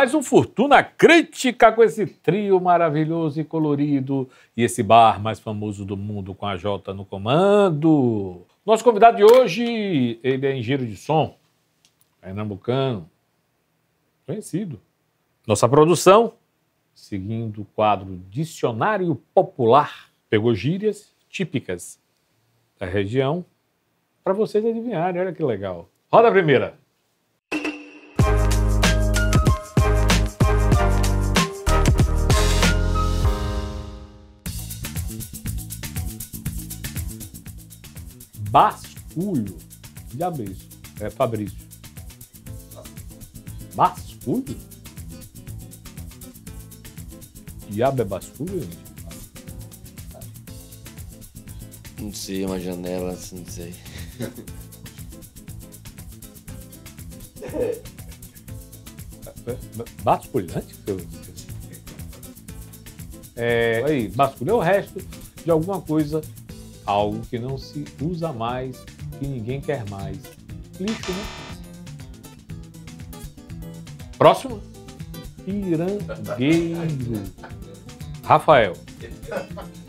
mais um Fortuna Crítica com esse trio maravilhoso e colorido e esse bar mais famoso do mundo com a Jota no comando. Nosso convidado de hoje, ele é engenheiro de som, pernambucano, conhecido. Nossa produção, seguindo o quadro Dicionário Popular, pegou gírias típicas da região para vocês adivinharem. Olha que legal. Roda a primeira. Basculho. Que diabo é isso? É Fabrício. Basculho? Diabo é basculho, gente? Não sei, uma janela, não sei. Basculhante? Aí, basculho é o resto de alguma coisa, algo que não se usa mais, que ninguém quer mais. Lixo, né? Próximo. Pirangueiro. Rafael.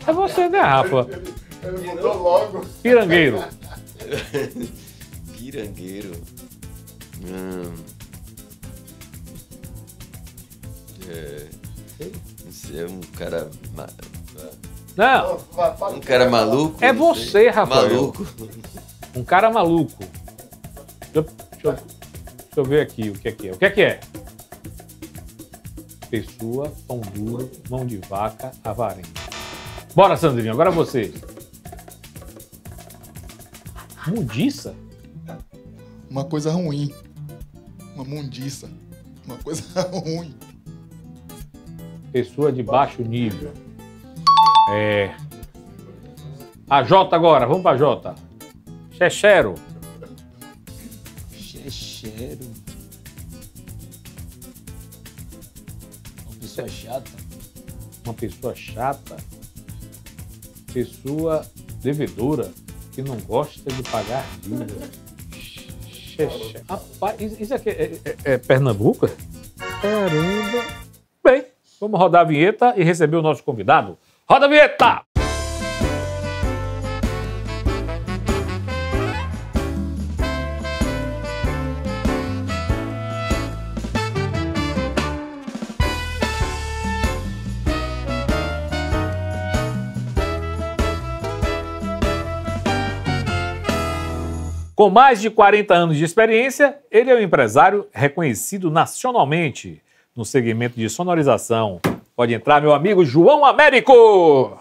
É você, né, Rafa? Ele mudou logo. Pirangueiro. Pirangueiro. Não sei, é um cara... Não, Um cara maluco? é não sei. você, Rafael. Maluco. Um cara maluco. Deixa eu ver aqui o que é que é. O que é que é? Pessoa, pão duro, mão de vaca, avarenga. Bora, Sandrinho, agora você. Mundiça? Uma coisa ruim. Uma mundiça. Uma coisa ruim. Pessoa de baixo nível. A Jota agora, vamos pra Jota. Chechero. Chechero. Uma pessoa chata. Uma pessoa chata. Pessoa devedora que não gosta de pagar dívida. Chechero. Rapaz, isso aqui é Pernambuco? Caramba. Bem, vamos rodar a vinheta e receber o nosso convidado. Roda a vinheta! Com mais de 40 anos de experiência, ele é um empresário reconhecido nacionalmente no segmento de sonorização. Pode entrar, meu amigo João Américo!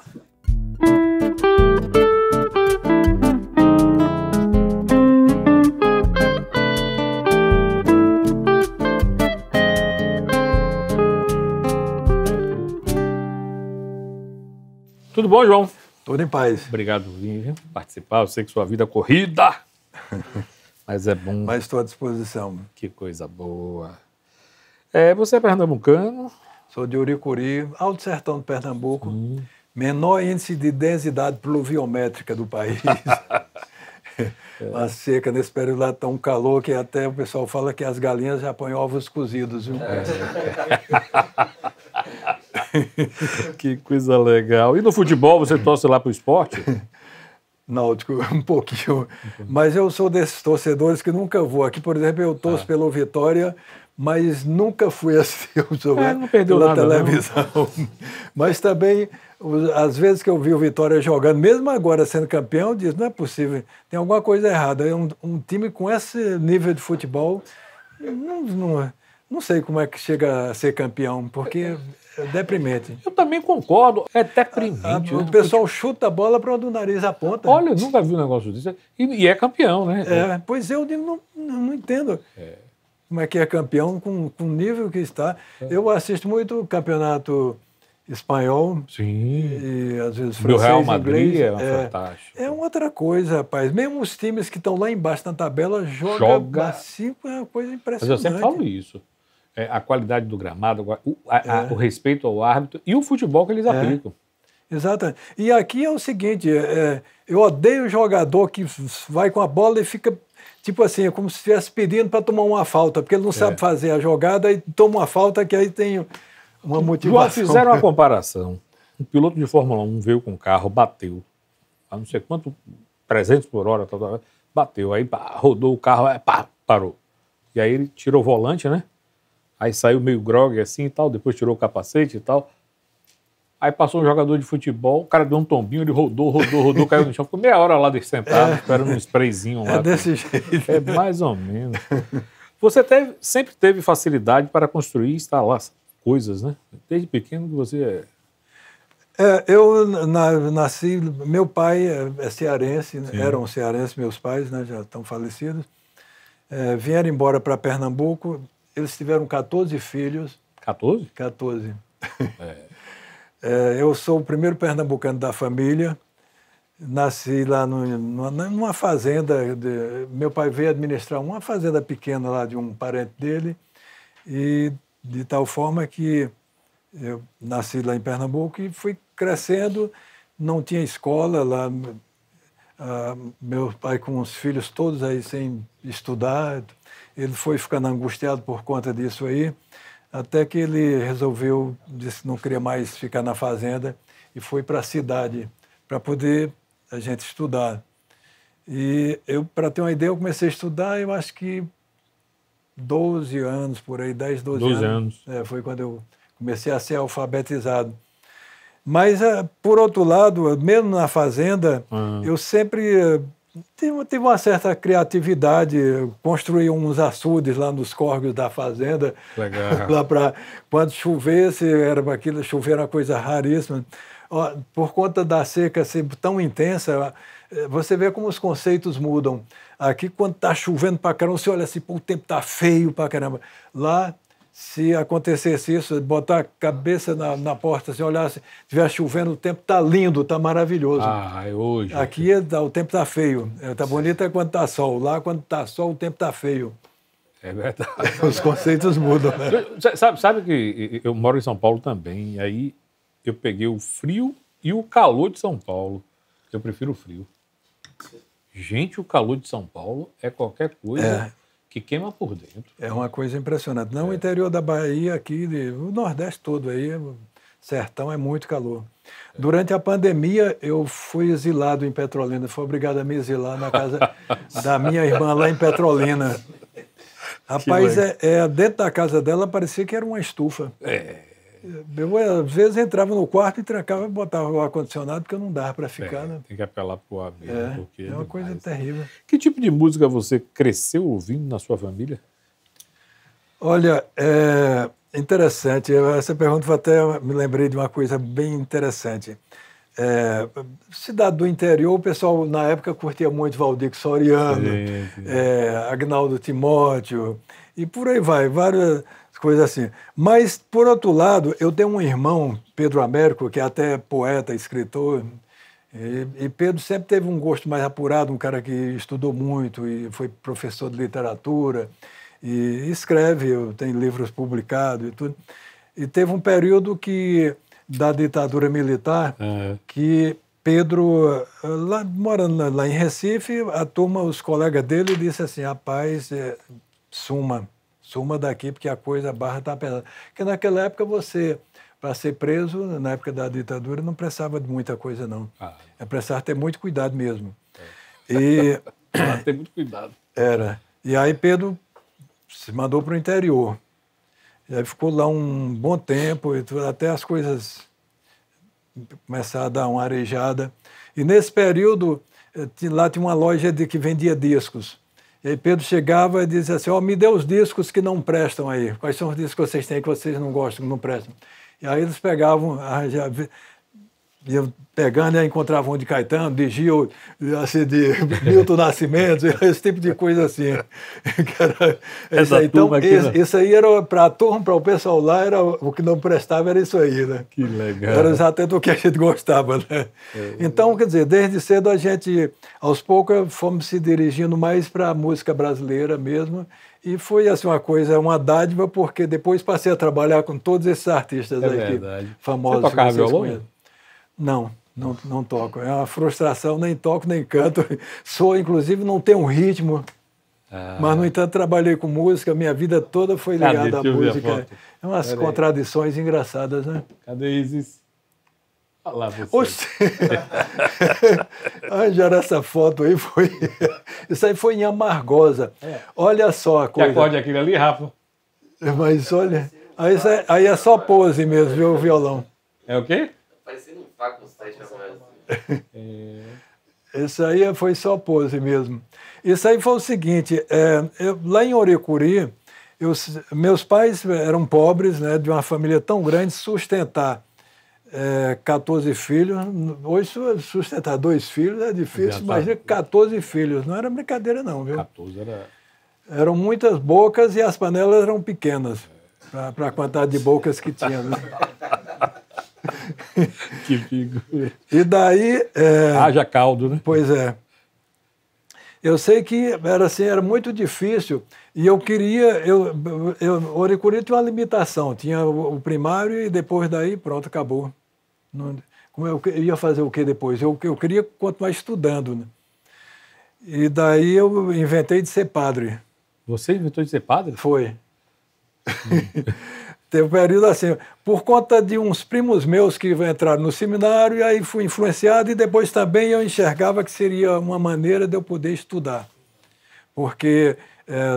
Tudo bom, João? Tudo em paz. Obrigado por vir participar. Eu sei que sua vida é corrida, mas é bom. Mas estou à disposição. Que coisa boa. Você é pernambucano? Sou de Uricuri, Alto Sertão de Pernambuco, menor índice de densidade pluviométrica do país. Uma seca nesse período lá, tão calor que até o pessoal fala que as galinhas já põem ovos cozidos, viu? Que coisa legal. E no futebol, você torce lá pro esporte? Náutico, um pouquinho. Mas eu sou desses torcedores que nunca vou. Aqui, por exemplo, eu torço pelo Vitória, mas nunca fui assistir o jogo não perdeu pela nada, televisão. Mas também, às vezes que eu vi o Vitória jogando, mesmo agora sendo campeão, eu disse, não é possível, tem alguma coisa errada. É um time com esse nível de futebol, não sei como é que chega a ser campeão, porque é deprimente. Eu também concordo, é deprimente. O pessoal chuta a bola para onde o nariz aponta. Olha, eu nunca vi um negócio disso. E é campeão, né? Pois eu digo, não entendo. Como é que é campeão com o nível que está. Eu assisto muito o campeonato espanhol. Sim. E às vezes Do francês, Real Madrid inglês. é fantástico. É uma outra coisa, rapaz. Mesmo os times que estão lá embaixo na tabela jogam assim, é uma coisa Mas impressionante. eu sempre falo isso. A qualidade do gramado, o respeito ao árbitro e o futebol que eles aplicam. Exatamente. E aqui é o seguinte, eu odeio o jogador que vai com a bola e fica tipo assim, é como se estivesse pedindo para tomar uma falta, porque ele não sabe fazer a jogada e toma uma falta que aí tem uma motivação. João, fizeram uma comparação. Um piloto de Fórmula 1 veio com o carro, bateu, a não sei quanto, 300 por hora, bateu, aí pá, rodou o carro, aí, pá, parou. E aí ele tirou o volante, né? Aí saiu meio grogue assim e tal, depois tirou o capacete e tal. Aí passou um jogador de futebol, o cara deu um tombinho, ele rodou, caiu no chão, ficou meia hora lá sentado, esperando um sprayzinho lá. É desse jeito. É mais ou menos. Você sempre teve facilidade para construir e instalar coisas, né? Desde pequeno que você... Eu nasci, meu pai é cearense, né? Eram cearenses meus pais, né? Já estão falecidos. Vieram embora para Pernambuco, eles tiveram 14 filhos. 14? 14. Eu sou o primeiro pernambucano da família. Nasci lá numa fazenda. Meu pai veio administrar uma fazenda pequena lá de um parente dele. E de tal forma que eu nasci lá em Pernambuco e fui crescendo. Não tinha escola lá. Meu pai com os filhos todos aí sem estudar. Ele foi ficando angustiado por conta disso aí. Até que ele resolveu, disse que não queria mais ficar na fazenda e foi para a cidade para poder a gente estudar. E eu, para ter uma ideia, eu comecei a estudar, eu acho que 12 anos, por aí, 10, 12 anos. Foi quando eu comecei a ser alfabetizado. Mas, por outro lado, mesmo na fazenda, eu sempre... Tive uma certa criatividade, construí uns açudes lá nos córregos da fazenda. Legal. Lá para quando chovesse, chover era uma coisa raríssima. Por conta da seca ser tão intensa, você vê como os conceitos mudam. Aqui, quando está chovendo para caramba, você olha assim, pô, o tempo está feio para caramba. Lá, se acontecesse isso, botar a cabeça na porta, assim, olhar, se estiver chovendo, o tempo está lindo, está maravilhoso. É hoje. Aqui o tempo está feio. Está bonito quando está sol. Lá, quando está sol, o tempo está feio. É verdade. Os conceitos mudam, né? Sabe que eu moro em São Paulo também, e aí eu peguei o frio e o calor de São Paulo. Eu prefiro o frio. Gente, o calor de São Paulo é qualquer coisa... que queima por dentro. É uma coisa impressionante. Não, o interior da Bahia, aqui, o Nordeste todo aí, o sertão é muito calor. Durante a pandemia, eu fui exilado em Petrolina, fui obrigado a me exilar na casa da minha irmã lá em Petrolina. Rapaz, dentro da casa dela parecia que era uma estufa. Eu, às vezes, entrava no quarto e trancava e botava o ar-condicionado, porque não dava para ficar. Né? Tem que apelar para o ar mesmo. É uma coisa terrível. Que tipo de música você cresceu ouvindo na sua família? Olha, interessante. Essa pergunta até me lembrei de uma coisa bem interessante. Cidade do interior, o pessoal, na época, curtia muito Valdir Soriano, Agnaldo Timóteo, e por aí vai, várias... coisa assim. Mas, por outro lado, eu tenho um irmão, Pedro Américo, que é até poeta, escritor, e Pedro sempre teve um gosto mais apurado, um cara que estudou muito e foi professor de literatura, e escreve, tem livros publicados e tudo. E teve um período da ditadura militar, que Pedro, morando lá em Recife, a turma, os colegas dele, disse assim, rapaz, suma daqui, porque a barra está pesada. Porque naquela época você, para ser preso, na época da ditadura, não precisava de muita coisa, não. Precisava ter muito cuidado mesmo. Ter muito cuidado. E aí Pedro se mandou para o interior. E aí ficou lá um bom tempo, até as coisas começaram a dar uma arejada. E nesse período, lá tinha uma loja que vendia discos. E aí Pedro chegava e dizia assim, me dê os discos que não prestam aí. Quais são os discos que vocês têm que vocês não gostam, que não prestam? E aí eles pegavam, iam pegando e encontravam um de Caetano, de Gil, assim, de Milton Nascimento, esse tipo de coisa assim. Então, isso aí era para a turma, para o pessoal lá, era, o que não prestava era isso aí, né? Que legal. Era exatamente o que a gente gostava, né? Então, quer dizer, desde cedo a gente, aos poucos, fomos se dirigindo mais para a música brasileira mesmo, e foi assim uma dádiva, porque depois passei a trabalhar com todos esses artistas aí famosos. Você tocava violão? Não toco. É uma frustração, nem toco, nem canto. Inclusive, não tenho um ritmo. Mas, no entanto, trabalhei com música, minha vida toda foi Cadê? ligada à Deixa eu ver a música. foto. É umas Pera aí. contradições engraçadas, né? Cadê Isis? Olha lá você. Oxe! Arranjaram essa foto aí, foi. Isso aí foi em Amargosa. Olha só a Que coisa. acorde aquele ali, Rafa? Mas olha, aí é só pose mesmo, viu, o violão. É o quê? Parecendo um Fá com 7 a mais. Isso aí foi só pose mesmo. Isso aí foi o seguinte, lá em Orecuri, meus pais eram pobres, né, de uma família tão grande, sustentar 14 filhos. Hoje, sustentar 2 filhos é difícil, imagina 14 filhos. Não era brincadeira não, viu? 14 era... Eram muitas bocas e as panelas eram pequenas, para a quantidade de bocas que tinha. Né? Que figura. E daí... Haja caldo, né? Pois é. Eu sei que era assim, era muito difícil e eu queria... Orecuri tinha uma limitação, tinha o primário e depois daí, pronto, acabou. Como eu ia fazer o que depois? Eu queria continuar estudando, né? E daí eu inventei de ser padre. Você inventou de ser padre? Foi. Teve um período assim, por conta de uns primos meus que entraram no seminário, e aí fui influenciado, e depois também eu enxergava que seria uma maneira de eu poder estudar. Porque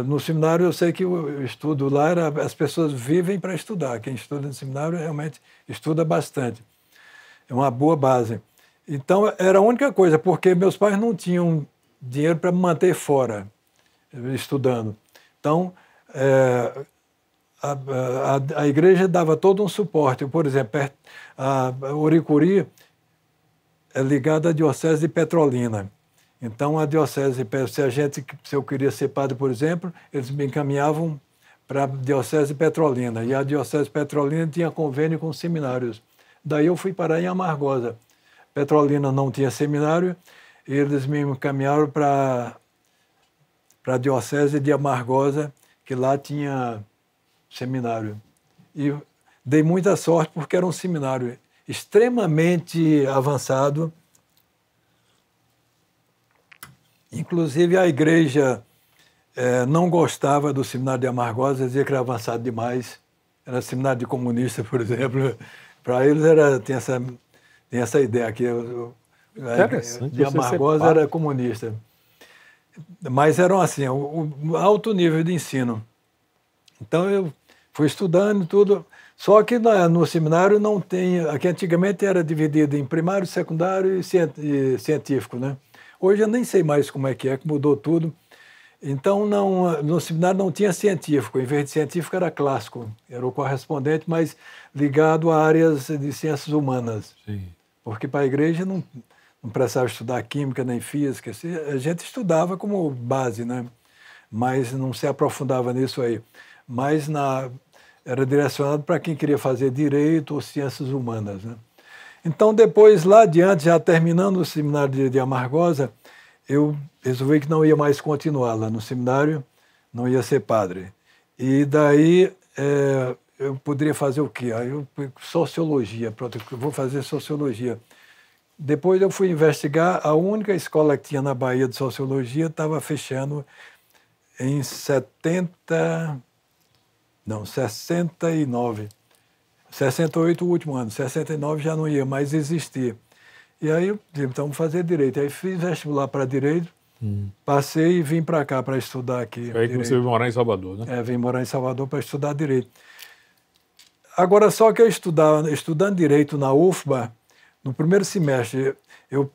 no seminário eu sei que o estudo lá, as pessoas vivem para estudar. Quem estuda no seminário realmente estuda bastante. É uma boa base. Então era a única coisa, porque meus pais não tinham dinheiro para me manter fora, estudando. Então, a igreja dava todo um suporte. Por exemplo, a Orecuri é ligada à Diocese de Petrolina. Então, a Diocese, se eu queria ser padre, por exemplo, eles me encaminhavam para a Diocese de Petrolina. E a Diocese de Petrolina tinha convênio com os seminários. Daí eu fui parar em Amargosa. Petrolina não tinha seminário, e eles me encaminharam para a Diocese de Amargosa, que lá tinha seminário. E dei muita sorte porque era um seminário extremamente avançado. Inclusive a igreja não gostava do seminário de Amargosa, dizia que era avançado demais. Era seminário de comunista, por exemplo. Para eles tem essa ideia aqui. De Amargosa era comunista. Mas eram assim, o alto nível de ensino. Então eu fui estudando tudo, só que no seminário não tem, aqui antigamente era dividido em primário, secundário e científico, né? Hoje eu nem sei mais como é que mudou tudo. Então no seminário não tinha científico, em vez de científico era clássico, era o correspondente, mas ligado a áreas de ciências humanas. Sim. Porque para a igreja não precisava estudar química nem física, a gente estudava como base, né? Mas não se aprofundava nisso aí. Mas era direcionado para quem queria fazer direito ou ciências humanas, né? Então, depois, lá adiante, já terminando o seminário de Amargosa, eu resolvi que não ia mais continuar lá no seminário, não ia ser padre. E daí eu poderia fazer o quê? Aí sociologia, pronto, eu vou fazer sociologia. Depois eu fui investigar, a única escola que tinha na Bahia de sociologia estava fechando em 69. 68 o último ano, 69 já não ia mais existir. E aí eu disse, então vamos fazer direito. Aí fiz vestibular para direito, passei e vim para cá para estudar aqui. Foi aí que você veio morar em Salvador, né? Vim morar em Salvador para estudar direito. Agora, só que eu estudando direito na UFBA, no primeiro semestre, eu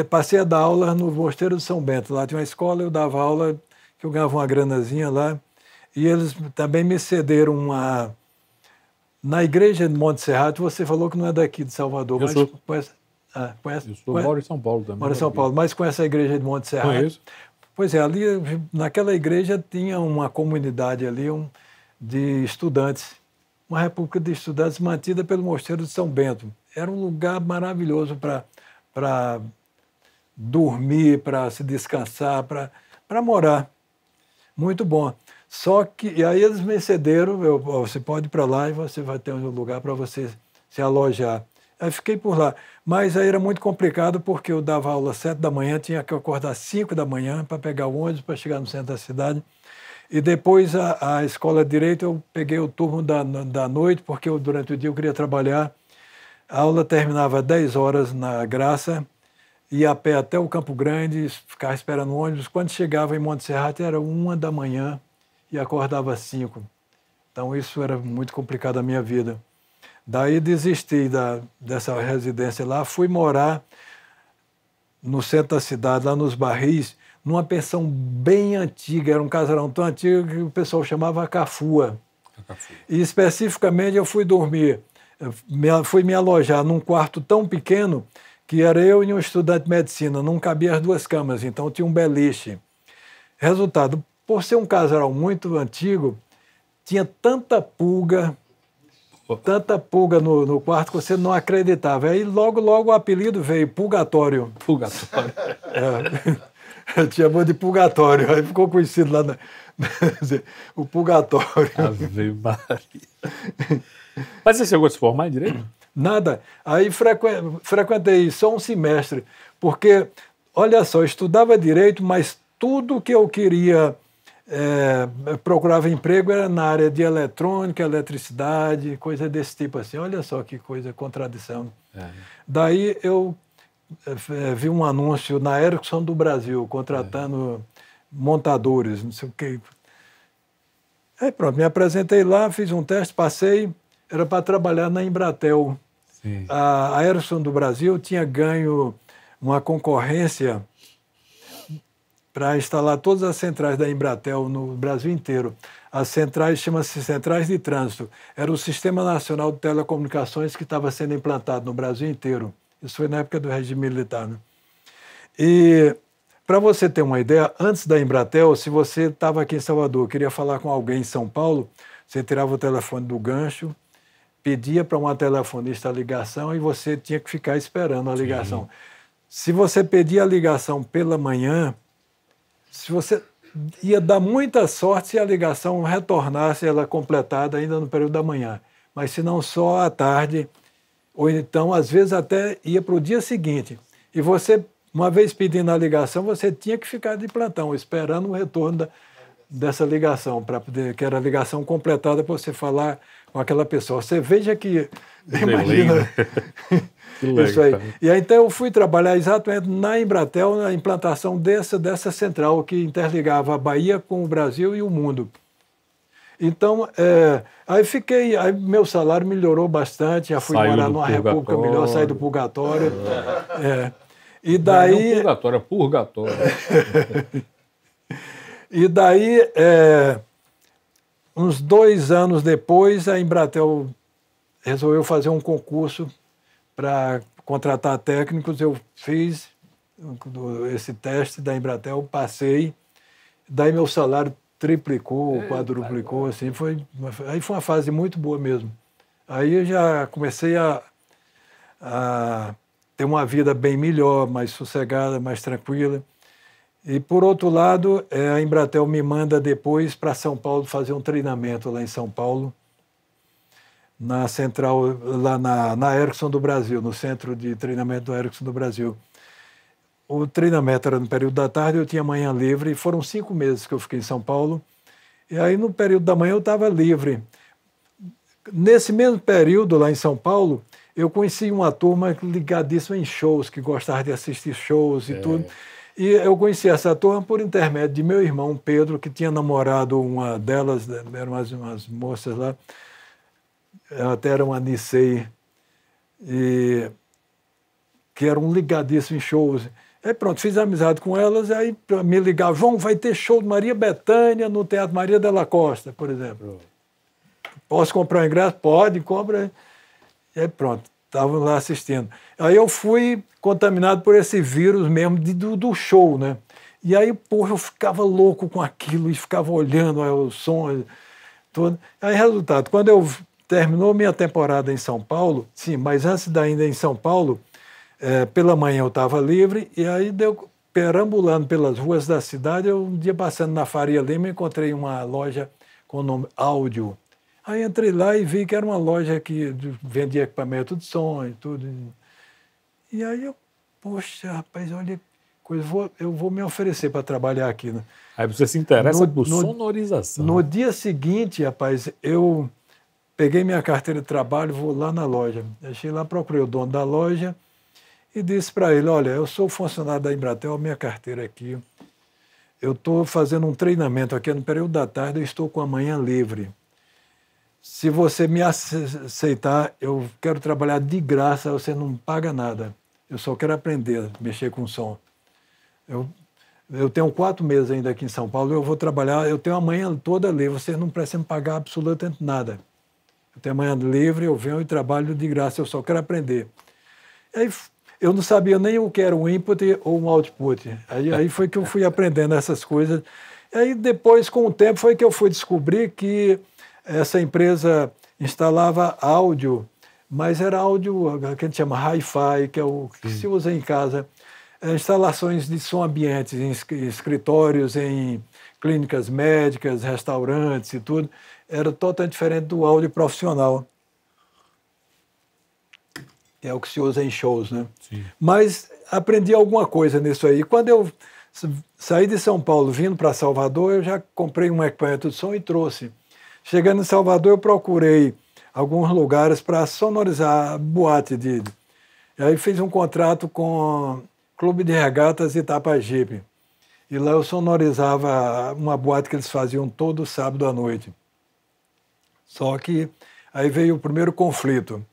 passei a dar aula no Mosteiro de São Bento. Lá tinha uma escola, eu dava aula, que eu ganhava uma granazinha lá. E eles também me cederam uma... Na igreja de Monte Serrato, você falou que não é daqui de Salvador, mas conhece? Eu moro em São Paulo também. Moro em São Paulo, mas conhece a igreja de Monte Serrato? Conheço. Pois é, ali, naquela igreja tinha uma comunidade ali de estudantes, uma república de estudantes mantida pelo Mosteiro de São Bento. Era um lugar maravilhoso para dormir, para se descansar, para morar. Muito bom. Só que, e aí eles me cederam, você pode ir para lá e você vai ter um lugar para você se alojar. Aí fiquei por lá. Mas aí era muito complicado porque eu dava aula às 7 da manhã, tinha que acordar às 5 da manhã para pegar o ônibus para chegar no centro da cidade. E depois a escola de Direito eu peguei o turno da noite, porque durante o dia eu queria trabalhar. A aula terminava às 10 horas na Graça, ia a pé até o Campo Grande, ficava esperando o ônibus. Quando chegava em Monte Serrato era 1 da manhã e acordava às 5. Então isso era muito complicado a minha vida. Daí desisti dessa residência lá, fui morar no centro da cidade, lá nos Barris, numa pensão bem antiga, era um casarão tão antigo que o pessoal chamava Cafua. E especificamente eu fui dormir, fui me alojar num quarto tão pequeno que era eu e um estudante de medicina, não cabia as 2 camas, então tinha um beliche. Resultado, por ser um casarão muito antigo, tinha tanta pulga no quarto que você não acreditava. Aí logo o apelido veio, Pulgatório. Purgatório. Chamou de Purgatório, aí ficou conhecido lá, o Purgatório. Ave Maria. Mas você chegou a se formar em Direito? Nada. Aí frequentei só um semestre, porque, olha só, eu estudava Direito, mas tudo que eu queria, procurava emprego era na área de eletrônica, eletricidade, coisa desse tipo assim. Olha só que coisa, contradição. Daí eu vi um anúncio na Ericsson do Brasil, contratando montadores, não sei o quê. Aí pronto, me apresentei lá, fiz um teste, passei, era para trabalhar na Embratel. Sim. A Ericsson do Brasil tinha ganho uma concorrência para instalar todas as centrais da Embratel no Brasil inteiro. As centrais chama-se Centrais de Trânsito. Era o Sistema Nacional de Telecomunicações que estava sendo implantado no Brasil inteiro. Isso foi na época do regime militar, né? E, para você ter uma ideia, antes da Embratel, se você estava aqui em Salvador, queria falar com alguém em São Paulo, você tirava o telefone do gancho, pedia para uma telefonista a ligação e você tinha que ficar esperando a ligação. Sim. Se você pedia a ligação pela manhã, se você ia dar muita sorte se a ligação retornasse ela completada ainda no período da manhã, mas se não só à tarde, ou então às vezes até ia para o dia seguinte. E você, uma vez pedindo a ligação, você tinha que ficar de plantão, esperando o retorno dessa ligação, para poder, que era a ligação completada para você falar com aquela pessoa. Você veja que, imagina, isso aí. E aí, então eu fui trabalhar exatamente na Embratel, na implantação dessa central que interligava a Bahia com o Brasil e o mundo. Então, aí meu salário melhorou bastante, já fui morar numa república melhor, saí do purgatório. E daí... Não, purgatório, é purgatório. E daí, uns 2 anos depois, a Embratel resolveu fazer um concurso para contratar técnicos. Eu fiz esse teste da Embratel, passei, daí meu salário triplicou, quadruplicou, assim, aí foi uma fase muito boa mesmo. Aí eu já comecei a ter uma vida bem melhor, mais sossegada, mais tranquila. E, por outro lado, a Embratel me manda depois para São Paulo fazer um treinamento lá em São Paulo, na central, lá na Ericsson do Brasil, no centro de treinamento do Ericsson do Brasil. O treinamento era no período da tarde, eu tinha manhã livre, e foram 5 meses que eu fiquei em São Paulo. E aí, no período da manhã, eu estava livre. Nesse mesmo período, lá em São Paulo, eu conheci uma turma ligadíssima em shows, que gostava de assistir shows e tudo. E eu conheci essa turma por intermédio de meu irmão Pedro, que tinha namorado uma delas, eram umas moças lá, até era uma Nicei, que eram ligadíssimos em shows. Aí pronto, fiz amizade com elas, aí me ligavam, João, vai ter show de Maria Bethânia no Teatro Maria Della Costa, por exemplo. Posso comprar um ingresso? Pode, compra. E aí pronto, estavam lá assistindo. Aí eu fui contaminado por esse vírus mesmo do show, né? E aí, porra, eu ficava louco com aquilo e ficava olhando o som, tudo. Aí, resultado, quando eu terminou minha temporada em São Paulo, sim, mas antes de ainda em São Paulo, pela manhã eu estava livre, e aí, perambulando pelas ruas da cidade, eu um dia passando na Faria Lima, encontrei uma loja com o nome Áudio. Aí entrei lá e vi que era uma loja que vendia equipamento de som e tudo. E aí eu, poxa, rapaz, olha, coisa, eu vou me oferecer para trabalhar aqui, né? Aí você se interessa por sonorização. No dia seguinte, rapaz, eu peguei minha carteira de trabalho, vou lá na loja. Achei lá, procurei o dono da loja e disse para ele, olha, eu sou funcionário da Embratel, minha carteira aqui. Eu estou fazendo um treinamento aqui no período da tarde, eu estou com a manhã livre. Se você me aceitar, eu quero trabalhar de graça, você não paga nada. Eu só quero aprender a mexer com som. Eu tenho 4 meses ainda aqui em São Paulo, eu vou trabalhar, eu tenho a manhã toda livre, vocês não precisam me pagar absolutamente nada. Eu tenho a manhã livre, eu venho e trabalho de graça, eu só quero aprender. Aí eu não sabia nem o que era um input ou um output. Aí foi que eu fui aprendendo essas coisas. Aí depois, com o tempo, foi que eu fui descobrir que essa empresa instalava áudio, mas era áudio que a gente chama hi-fi, que é o que se usa em casa. Instalações de som ambiente em escritórios, em clínicas médicas, restaurantes e tudo. Era totalmente diferente do áudio profissional. É o que se usa em shows, né? Sim. Mas aprendi alguma coisa nisso aí. Quando eu saí de São Paulo, vindo para Salvador, eu já comprei um equipamento de som e trouxe. Chegando em Salvador, eu procurei alguns lugares para sonorizar boate. E aí fiz um contrato com o Clube de Regatas Itapajipe. E lá eu sonorizava uma boate que eles faziam todo sábado à noite. Só que aí veio o primeiro conflito.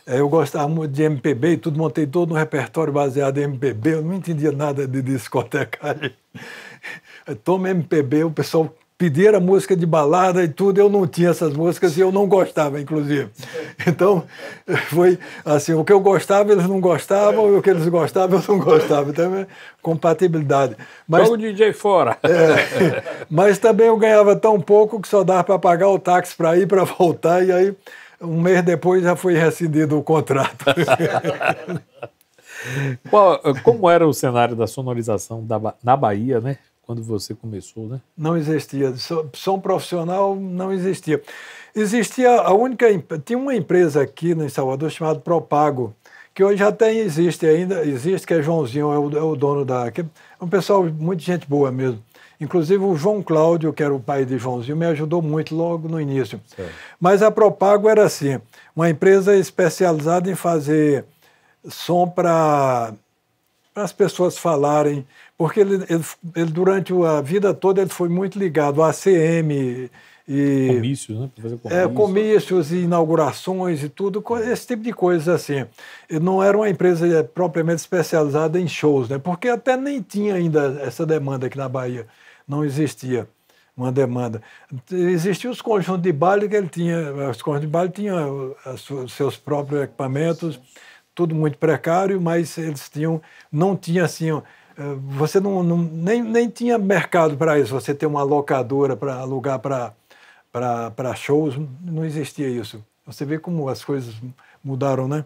Eu gostava muito de MPB e tudo, montei todo um repertório baseado em MPB, eu não entendia nada de discotecagem. Toma MPB, o pessoal pedia música de balada e tudo, eu não tinha essas músicas e eu não gostava, inclusive. Então, foi assim, o que eu gostava eles não gostavam, e o que eles gostavam eu não gostava. Então, é compatibilidade. Mas, o DJ fora. Mas também eu ganhava tão pouco que só dava para pagar o táxi para ir, para voltar, e aí um mês depois já foi rescindido o contrato. Como era o cenário da sonorização na Bahia, né? Quando você começou, né? Não existia. Som profissional não existia. Existia tinha uma empresa aqui em Salvador chamada Propago, que hoje até existe, que é Joãozinho, é o dono que é um pessoal, muita gente boa mesmo. Inclusive o João Cláudio, que era o pai de Joãozinho, me ajudou muito logo no início. Certo. Mas a Propago era assim, uma empresa especializada em fazer som para as pessoas falarem, porque ele durante a vida toda ele foi muito ligado à ACM e comícios, né? Fazer comícios e inaugurações e tudo, esse tipo de coisas assim. Ele não era uma empresa propriamente especializada em shows, né? Porque até nem tinha ainda essa demanda aqui na Bahia. Não existia uma demanda. Existiam os conjuntos de baile que ele tinha, os conjuntos de baile tinham os seus próprios equipamentos, tudo muito precário, mas eles não tinha assim, você nem tinha mercado para isso, você ter uma locadora para alugar para shows, não existia isso. Você vê como as coisas mudaram, né?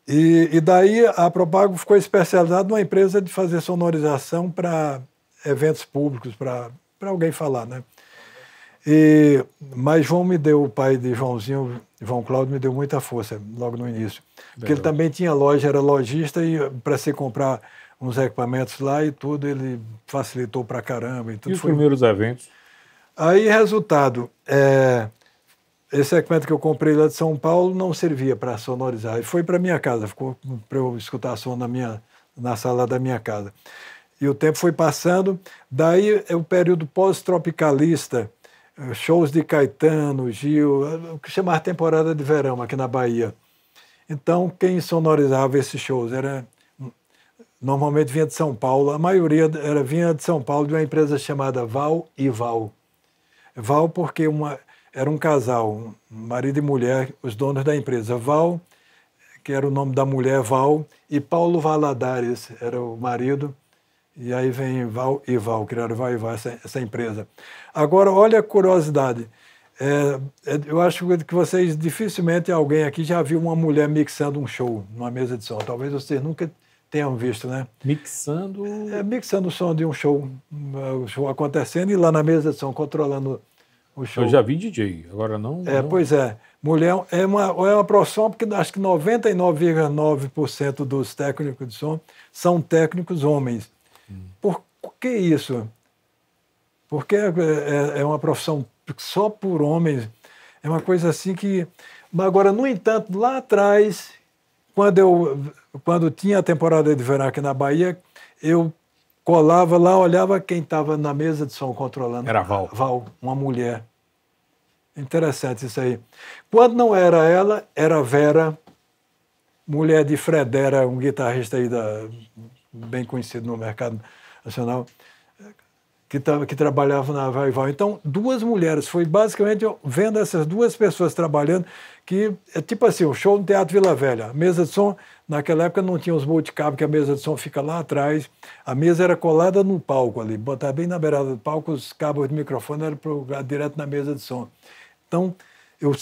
E daí a Propago ficou especializada numa empresa de fazer sonorização para eventos públicos, para alguém falar, né? Mas João me deu, o pai de Joãozinho, João Cláudio, me deu muita força logo no início. Porque ele também tinha loja, era lojista, e para se comprar uns equipamentos lá e tudo, ele facilitou pra caramba. E os primeiros eventos? Aí, resultado, esse equipamento que eu comprei lá de São Paulo não servia para sonorizar. Ele foi para minha casa, ficou para eu escutar som na sala da minha casa. E o tempo foi passando, daí é o período pós-tropicalista, shows de Caetano, Gil, o que chamava temporada de verão aqui na Bahia. Então, quem sonorizava esses shows normalmente vinha de São Paulo, a maioria vinha de São Paulo, de uma empresa chamada Val e Val. Val porque era um casal, marido e mulher, os donos da empresa. Val, que era o nome da mulher, Val, e Paulo Valadares era o marido. E aí vem Val e Val, criaram Val e Val, essa empresa. Agora, olha a curiosidade. Eu acho que vocês, dificilmente alguém aqui já viu uma mulher mixando um show numa mesa de som. Talvez vocês nunca tenham visto, né? Mixando? Mixando o som de um show, o show acontecendo e lá na mesa de som, controlando o show. Eu já vi DJ, agora não. não. Pois é. Mulher é uma profissão, porque acho que 99,9% dos técnicos de som são técnicos homens. Por que isso? Porque é uma profissão só por homens. É uma coisa assim que... Agora, no entanto, lá atrás, quando tinha a temporada de verão aqui na Bahia, eu colava lá, olhava quem estava na mesa de som controlando. Era a Val. Val, uma mulher. Interessante isso aí. Quando não era ela, era a Vera, mulher de Fredera, um guitarrista aí bem conhecido no mercado nacional, que trabalhava na Vai-Val. Então, duas mulheres. Foi basicamente vendo essas duas pessoas trabalhando, que é tipo assim, o show no Teatro Vila Velha. A mesa de som, naquela época não tinha os multicabos, que a mesa de som fica lá atrás. A mesa era colada no palco ali, botar bem na beirada do palco, os cabos de microfone eram plugados direto na mesa de som. Então, eu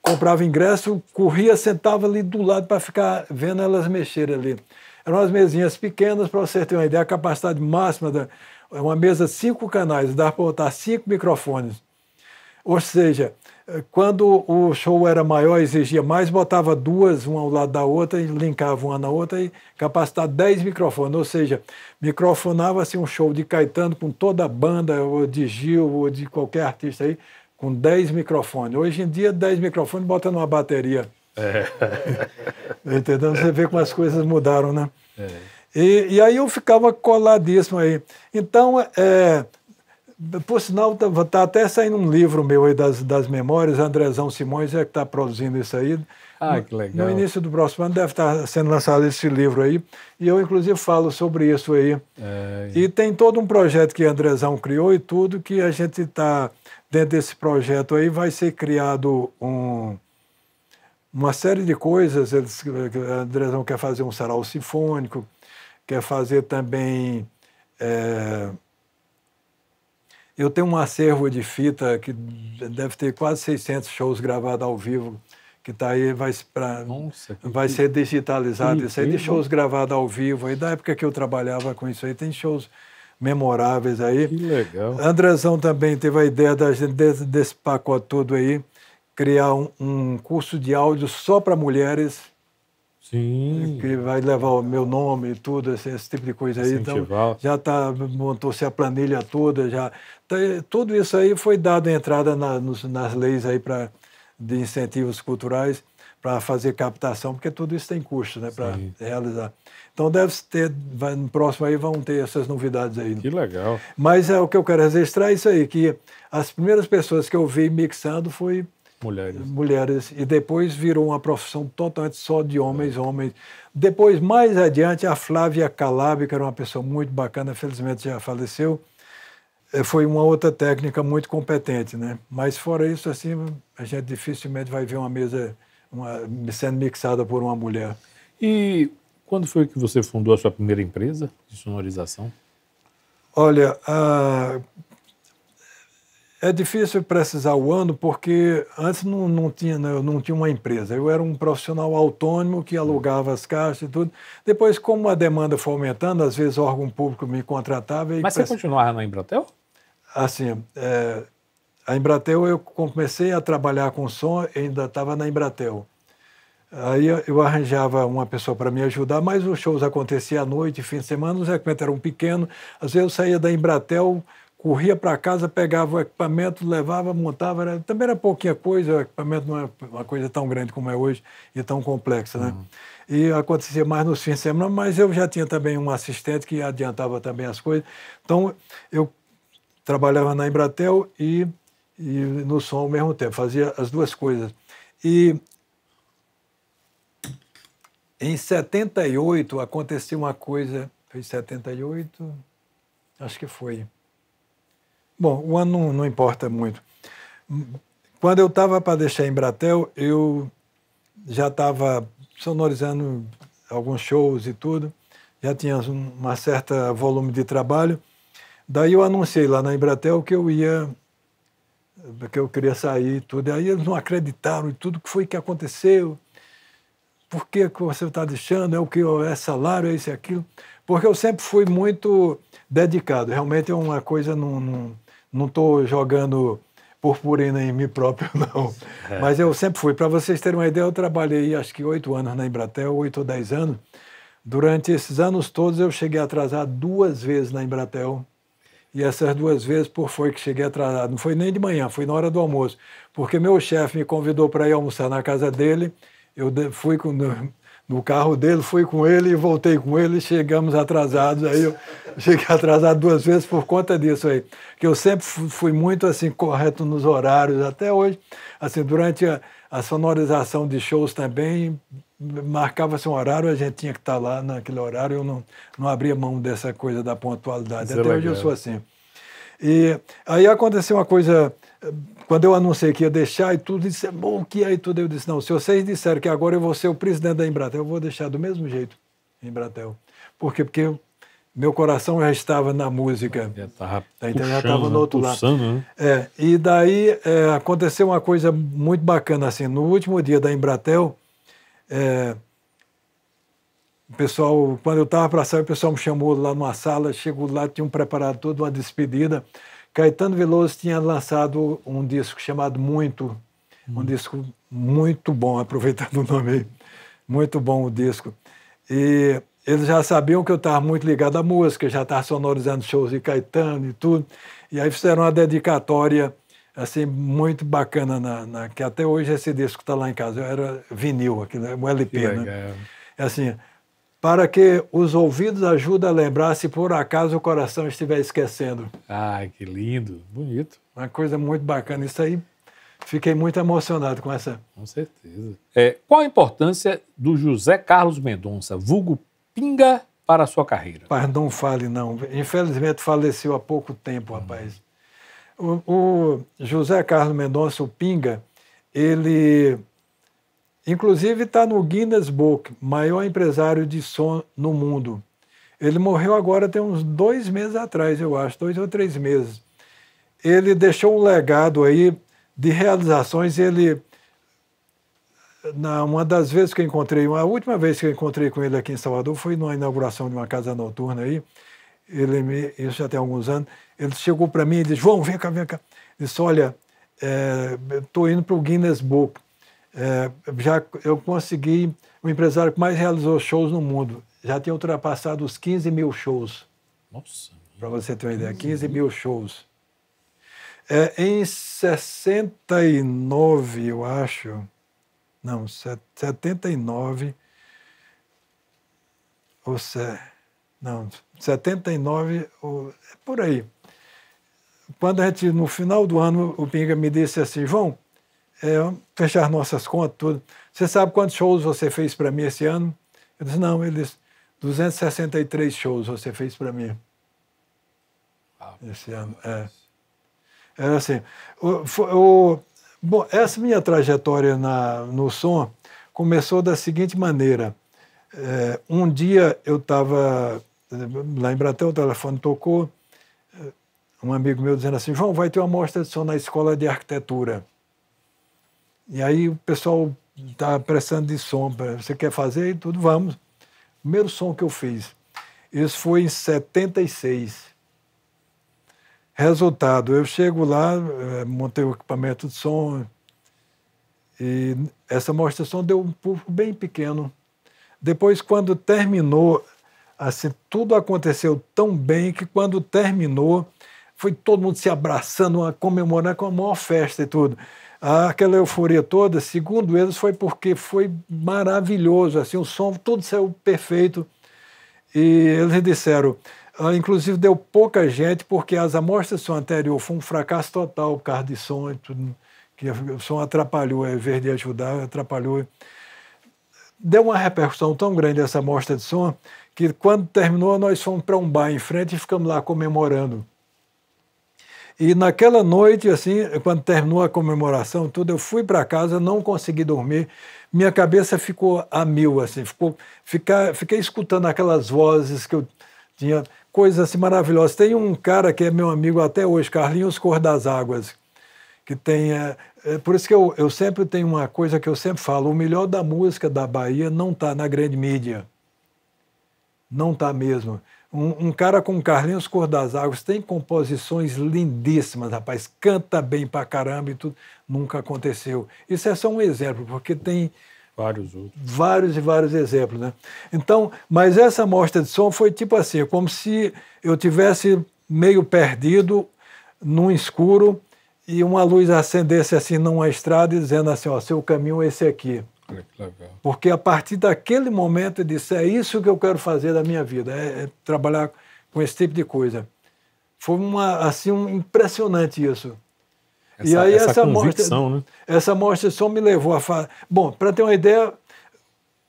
comprava ingresso, corria, sentava ali do lado para ficar vendo elas mexerem ali. Eram umas mesinhas pequenas, para você ter uma ideia, a capacidade máxima uma mesa de 5 canais, dá para botar 5 microfones. Ou seja, quando o show era maior, exigia mais, botava duas, uma ao lado da outra, e linkava uma na outra, e capacidade 10 microfones. Ou seja, microfonava-se um show de Caetano com toda a banda, ou de Gil, ou de qualquer artista aí, com 10 microfones. Hoje em dia, 10 microfones bota numa bateria. Entendeu? Você vê como as coisas mudaram, né? E aí eu ficava coladíssimo aí. Então, por sinal, tá até saindo um livro meu aí das memórias, Andrezão Simões é que está produzindo isso aí. Que legal. No início do próximo ano deve estar sendo lançado esse livro aí, e eu inclusive falo sobre isso aí. E tem todo um projeto que Andrezão criou e tudo, que a gente está dentro desse projeto aí, vai ser criado uma série de coisas. Andrezão quer fazer um sarau sinfônico, quer fazer também... Eu tenho um acervo de fita que deve ter quase 600 shows gravados ao vivo, que está aí, vai ser digitalizado. Isso aí de shows gravados ao vivo, aí da época que eu trabalhava com isso aí, tem shows memoráveis aí. Que legal. Andrezão também teve a ideia desse pacote todo aí, criar um curso de áudio só para mulheres. Sim. Que vai levar o meu nome e tudo, esse tipo de coisa aí. Então, já montou-se a planilha toda, tudo isso aí foi dado entrada nas leis aí de incentivos culturais para fazer captação, porque tudo isso tem custo, né, para realizar. Então no próximo aí vão ter essas novidades aí. Que legal. Mas o que eu quero registrar é isso aí, que as primeiras pessoas que eu vi mixando foi mulheres, e depois virou uma profissão totalmente só de homens. Depois, mais adiante, a Flávia Calab, que era uma pessoa muito bacana, felizmente já faleceu, foi uma outra técnica muito competente, né? Mas fora isso, assim, a gente dificilmente vai ver uma mesa sendo mixada por uma mulher. E quando foi que você fundou a sua primeira empresa de sonorização? Olha, é difícil precisar o ano, porque antes eu não tinha uma empresa. Eu era um profissional autônomo que alugava as caixas e tudo. Depois, como a demanda foi aumentando, às vezes o órgão público me contratava. Mas você continuava na Embratel? Assim, a Embratel, eu comecei a trabalhar com som, ainda estava na Embratel. Aí eu arranjava uma pessoa para me ajudar, mas os shows aconteciam à noite, fim de semana, os equipamentos eram pequenos. Às vezes eu saía da Embratel, corria para casa, pegava o equipamento, levava, montava. Também era pouquinha coisa, o equipamento não é uma coisa tão grande como é hoje e tão complexa, né? E acontecia mais nos fins de semana, mas eu já tinha também um assistente que adiantava também as coisas. Então, eu trabalhava na Embratel e no som ao mesmo tempo, fazia as duas coisas. E em 78 aconteceu uma coisa, foi em 78, acho que foi. Bom, o ano não importa muito. Quando eu estava para deixar a Embratel, eu já estava sonorizando alguns shows e tudo, já tinha uma certa volume de trabalho. Daí eu anunciei lá na Embratel que eu queria sair e tudo. Aí eles não acreditaram e tudo, o que foi que aconteceu? Por que você está deixando? É o que é salário, é isso e aquilo? Porque eu sempre fui muito dedicado. Realmente é uma coisa, não estou jogando purpurina em mim próprio, não. Mas eu sempre fui. Para vocês terem uma ideia, eu trabalhei acho que 8 anos na Embratel, 8 ou 10 anos. Durante esses anos todos, eu cheguei atrasado 2 vezes na Embratel. E essas 2 vezes, por foi que cheguei atrasado? Não foi nem de manhã, foi na hora do almoço. Porque meu chefe me convidou para ir almoçar na casa dele. Eu fui no carro dele, fui com ele e voltei com ele e chegamos atrasados. Aí eu cheguei atrasado 2 vezes por conta disso aí. Que eu sempre fui muito assim, correto nos horários, até hoje. Assim, durante a sonorização de shows também, marcava-se um horário, a gente tinha que estar lá naquele horário, eu não abria mão dessa coisa da pontualidade. Isso até é hoje eu legal. sou assim. E aí aconteceu uma coisa, quando eu anunciei que ia deixar e tudo, disse, bom, que aí tudo, eu disse, não, se vocês disserem que agora eu vou ser o presidente da Embratel, eu vou deixar do mesmo jeito a Embratel. Por quê? Porque meu coração já estava na música. Já estava Então já estava no outro lado. né? E daí aconteceu uma coisa muito bacana, assim, no último dia da Embratel, o pessoal, quando eu estava para sair, o pessoal me chamou lá numa sala, chegou lá, tinham preparado toda uma despedida. Caetano Veloso tinha lançado um disco chamado Muito, um disco muito bom, aproveitando o nome aí, muito bom o disco. E eles já sabiam que eu estava muito ligado à música, já estava sonorizando shows de Caetano e tudo, e aí fizeram uma dedicatória assim, muito bacana, que até hoje esse disco está lá em casa, era vinil, aquilo, um LP, né? É assim, para que os ouvidos ajudem a lembrar se por acaso o coração estiver esquecendo. Ai, que lindo, bonito. Uma coisa muito bacana, isso aí, fiquei muito emocionado com essa. Com certeza. Qual a importância do José Carlos Mendonça, vulgo Pinga, para a sua carreira? Rapaz, não fale não, infelizmente faleceu há pouco tempo, rapaz. O José Carlos Mendonça, o Pinga, ele inclusive está no Guinness Book, maior empresário de som no mundo. Ele morreu agora tem uns 2 meses atrás, eu acho, 2 ou 3 meses. Ele deixou um legado aí de realizações. Ele, uma das vezes que eu encontrei, a última vez que eu encontrei com ele aqui em Salvador foi na inauguração de uma casa noturna aí. Isso já tem alguns anos. Ele chegou para mim e disse, João, vem cá, vem cá. Ele disse, olha, estou indo para o Guinness Book. Eu consegui o empresário que mais realizou shows no mundo. Já tinha ultrapassado os 15 mil shows. Nossa. Para você ter uma ideia, 15 mil shows. Em 69, eu acho, não, 79, não, 79, por aí. Quando no final do ano, o Pinga me disse assim, João, fechar nossas contas, tudo. Você sabe quantos shows você fez para mim esse ano? Eu disse, não, ele disse, 263 shows você fez para mim esse ano. Era assim. Bom, essa minha trajetória no som começou da seguinte maneira. Um dia eu estava lá em Embratel, o telefone tocou, um amigo meu dizendo assim, João, vai ter uma mostra de som na Escola de Arquitetura. E aí o pessoal está prestando de som, você quer fazer e tudo, vamos. Primeiro som que eu fiz. Isso foi em 76. Resultado, eu chego lá, montei o equipamento de som e essa mostra de som deu um público bem pequeno. Depois, quando terminou, assim, tudo aconteceu tão bem que quando terminou, foi todo mundo se abraçando, comemorando com a maior festa e tudo. Aquela euforia toda, segundo eles, foi porque foi maravilhoso, assim, o som, tudo saiu perfeito. E eles disseram, inclusive deu pouca gente, porque as amostras de som anterior foi um fracasso total por causa de som e tudo, que o som atrapalhou, em vez de ajudar, atrapalhou. Deu uma repercussão tão grande essa amostra de som, que quando terminou, nós fomos para um bar em frente e ficamos lá comemorando. E naquela noite, assim, quando terminou a comemoração, tudo, eu fui para casa, não consegui dormir, minha cabeça ficou a mil, assim, fiquei escutando aquelas vozes que eu tinha, coisas assim maravilhosas. Tem um cara que é meu amigo até hoje, Carlinhos Cor das Águas, que tem... por isso que eu sempre tenho uma coisa que eu sempre falo, o melhor da música da Bahia não está na grande mídia. Não está mesmo. Um cara como Carlinhos Cor das Águas tem composições lindíssimas, rapaz, canta bem pra caramba e tudo, nunca aconteceu. Isso é só um exemplo, porque tem Vários outros. vários e vários exemplos, né? Então, mas essa amostra de som foi tipo assim, como se eu tivesse meio perdido num escuro e uma luz acendesse assim numa estrada dizendo assim, ó, seu caminho é esse aqui. Olha que legal. Porque a partir daquele momento eu disse, é isso que eu quero fazer da minha vida, é trabalhar com esse tipo de coisa. Foi impressionante isso. E aí essa convicção, né? Essa amostra de som me levou a falar. Bom, para ter uma ideia,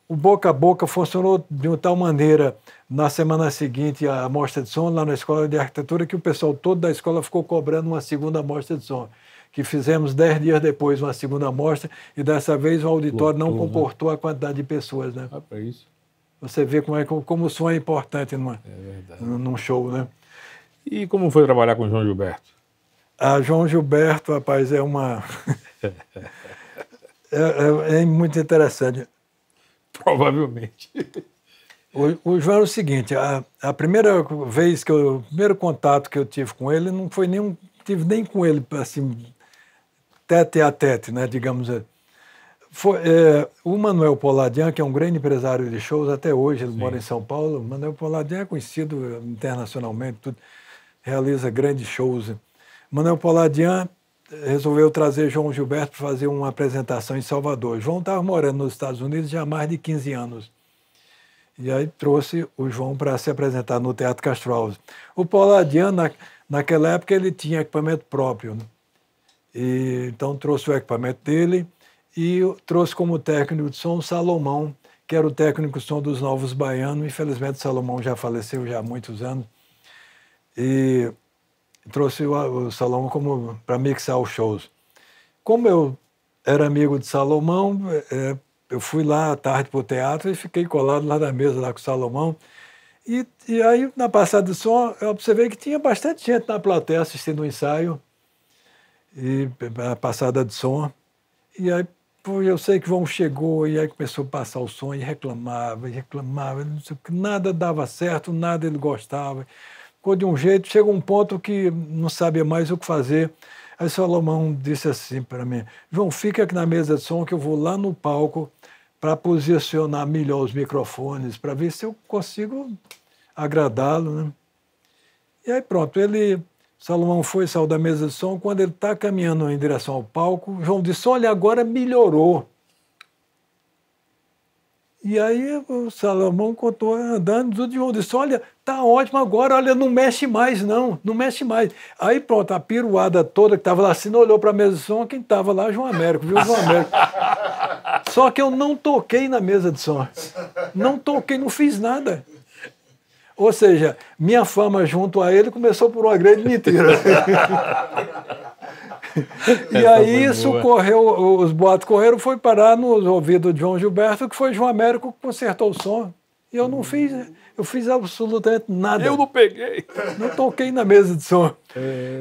o boca a boca funcionou de uma tal maneira na semana seguinte a amostra de som lá na escola de arquitetura que o pessoal todo da escola ficou cobrando uma segunda amostra de som. Que fizemos 10 dias depois uma segunda amostra e dessa vez o auditório não comportou a quantidade de pessoas, né? Para isso. Você vê como o som é importante num show, né? E como foi trabalhar com o João Gilberto? João Gilberto, rapaz, é uma... é muito interessante. Provavelmente. O João é o seguinte, a primeira vez o primeiro contato que eu tive com ele não foi tive nem com ele, assim, tete a tete, né, digamos. O Manuel Poladian, que é um grande empresário de shows até hoje, ele mora em São Paulo. O Manuel Poladian é conhecido internacionalmente, realiza grandes shows. Manuel Poladian resolveu trazer João Gilberto para fazer uma apresentação em Salvador. João estava morando nos Estados Unidos já há mais de 15 anos. E aí trouxe o João para se apresentar no Teatro Castro Alves. O Poladian, naquela época, ele tinha equipamento próprio, né? Então trouxe o equipamento dele e trouxe como técnico de som o Salomão, que era o técnico de som dos Novos Baianos. Infelizmente, o Salomão já faleceu já há muitos anos. E trouxe o Salomão para mixar os shows. Como eu era amigo de Salomão, eu fui lá à tarde para o teatro e fiquei colado lá na mesa lá com o Salomão. E aí, na passada de som, eu observei que tinha bastante gente na plateia assistindo o ensaio, e a passada de som. E aí, eu sei que João chegou e aí começou a passar o som e reclamava, nada dava certo, nada ele gostava. Ficou de um jeito, chegou um ponto que não sabia mais o que fazer. Aí Salomão disse assim para mim, João, fica aqui na mesa de som que eu vou lá no palco para posicionar melhor os microfones, para ver se eu consigo agradá-lo, né? E aí pronto, Salomão saiu da mesa de som, quando ele está caminhando em direção ao palco, João disse, olha, agora melhorou. E aí o Salomão contou andando, tudo, e João disse, olha, tá ótimo agora, olha, não mexe mais não mexe mais. Aí pronto, a piruada toda que estava lá assim, olhou para a mesa de som, quem estava lá, João Américo, viu, João Américo. Só que eu não toquei na mesa de som, não toquei, não fiz nada. Ou seja, minha fama junto a ele começou por uma grande mentira. E aí isso correu, os boatos correram, foi parar nos ouvidos de João Gilberto, que foi João Américo que consertou o som. E eu não fiz, eu fiz absolutamente nada. Eu não peguei. Não toquei na mesa de som.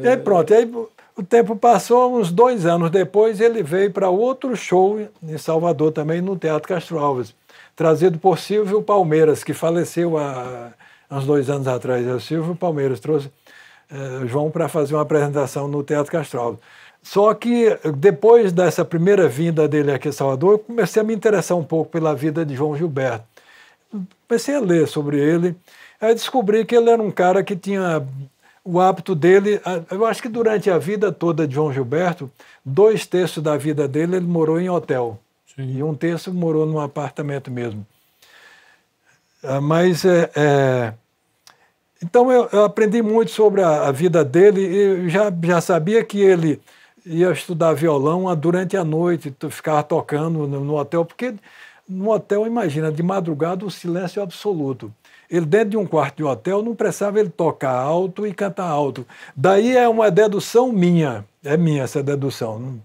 E aí pronto, e aí o tempo passou, uns 2 anos depois ele veio para outro show em Salvador também, no Teatro Castro Alves, trazido por Silvio Palmeiras, que faleceu há uns 2 anos atrás. O Silvio Palmeiras trouxe João para fazer uma apresentação no Teatro Castro Alves. Só que depois dessa primeira vinda dele aqui em Salvador, eu comecei a me interessar um pouco pela vida de João Gilberto. Comecei a ler sobre ele, aí descobri que ele era um cara que tinha o hábito dele, eu acho que durante a vida toda de João Gilberto, 2/3 da vida dele ele morou em hotel. Sim. E 1/3 morou num apartamento mesmo. Mas então eu aprendi muito sobre a vida dele e já sabia que ele ia estudar violão durante a noite, ficava tocando no hotel, porque no hotel, imagina, de madrugada, o silêncio absoluto. Ele, dentro de um quarto de hotel, não precisava ele tocar alto e cantar alto. Daí é uma dedução minha, é minha essa dedução,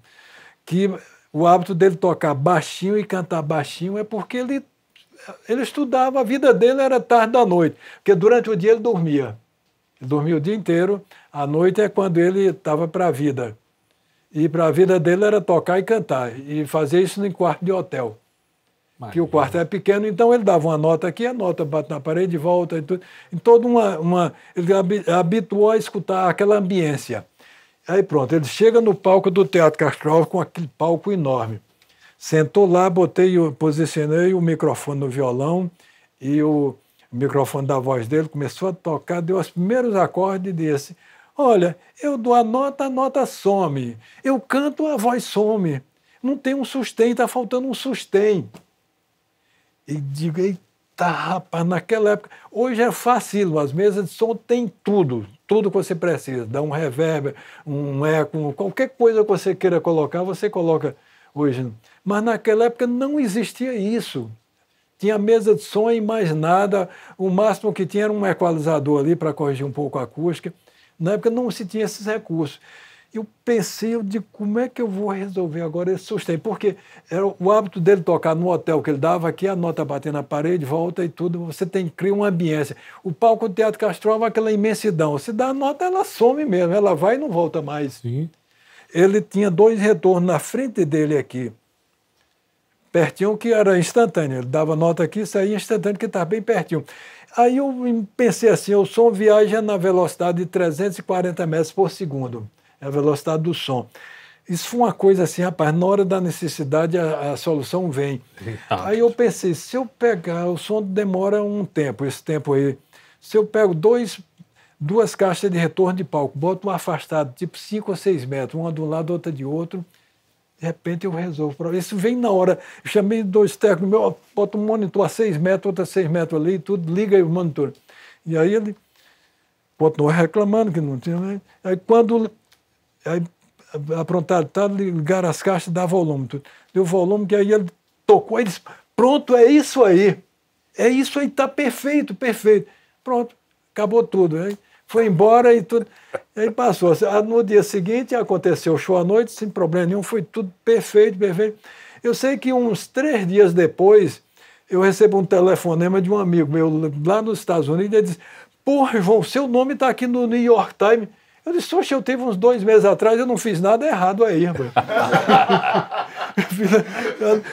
que o hábito dele tocar baixinho e cantar baixinho é porque ele estudava, a vida dele era tarde da noite, porque durante o dia ele dormia. Ele dormia o dia inteiro, à noite é quando ele estava para a vida. E para a vida dele era tocar e cantar, e fazer isso em quarto de hotel. que o quarto é pequeno, então ele dava uma nota aqui, a nota bate na parede e volta, e tudo. Em toda ele habituou a escutar aquela ambiência. Aí pronto, ele chega no palco do Teatro Castro Alves com aquele palco enorme. Sentou lá, posicionei o microfone no violão e o microfone da voz dele começou a tocar, deu os primeiros acordes e disse: olha, eu dou a nota some. Eu canto, a voz some. Não tem um sustém, está faltando um sustém. E digo, eita, rapaz, naquela época... Hoje é fácil, as mesas de som tem tudo que você precisa. Dá um reverb, um eco, qualquer coisa que você queira colocar, você coloca hoje. Mas naquela época não existia isso. Tinha mesa de som e mais nada. O máximo que tinha era um equalizador ali para corrigir um pouco a acústica. Na época não se tinha esses recursos. Eu pensei, eu digo, como é que eu vou resolver agora esse sustento? Porque era o hábito dele tocar no hotel que ele dava aqui, a nota bater na parede, volta e tudo, você tem que criar uma ambiência. O palco do Teatro Castro Alves é aquela imensidão. Se dá a nota, ela some mesmo, ela vai e não volta mais. Sim. Ele tinha 2 retornos na frente dele aqui, pertinho, que era instantâneo. Ele dava nota aqui, saía instantâneo, que estava bem pertinho. Aí eu pensei assim, o som viaja na velocidade de 340 metros por segundo. É a velocidade do som. Isso foi uma coisa assim, rapaz, na hora da necessidade a solução vem. Aí eu pensei, se eu pegar, o som demora um tempo, esse tempo aí, se eu pego 2 caixas de retorno de palco, boto um afastado, tipo 5 ou 6 metros, uma de um lado, outra de outro, de repente eu resolvo. Isso vem na hora. Eu chamei 2 técnicos meus, boto um monitor a 6 metros, outro a 6 metros ali, tudo, liga aí o monitor. E aí ele continuou reclamando que não tinha. Né? Aí quando... Aí aprontaram, ligaram as caixas, dá volume. Tudo. Deu volume, que aí ele tocou, aí disse, pronto, é isso aí, está perfeito, perfeito. Pronto, acabou tudo. Aí foi embora e tudo. Aí passou. No dia seguinte aconteceu o show à noite, sem problema nenhum, foi tudo perfeito, perfeito. Eu sei que uns 3 dias depois, eu recebo um telefonema de um amigo meu lá nos Estados Unidos, ele disse, porra, João, seu nome está aqui no New York Times. Eu disse, oxe, eu tive uns 2 meses atrás, eu não fiz nada errado aí, rapaz.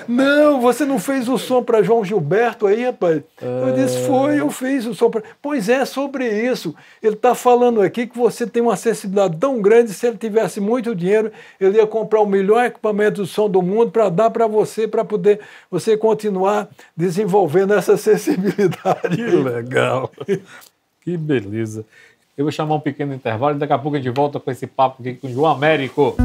Não, você não fez o som para João Gilberto aí, rapaz? Eu disse, eu fiz o som para... Pois é, sobre isso. Ele está falando aqui que você tem uma acessibilidade tão grande, se ele tivesse muito dinheiro, ele ia comprar o melhor equipamento de som do mundo para dar para você, para poder você continuar desenvolvendo essa acessibilidade. Que legal. Que beleza. Eu vou chamar um pequeno intervalo e daqui a pouco a gente volta com esse papo aqui com o João Américo.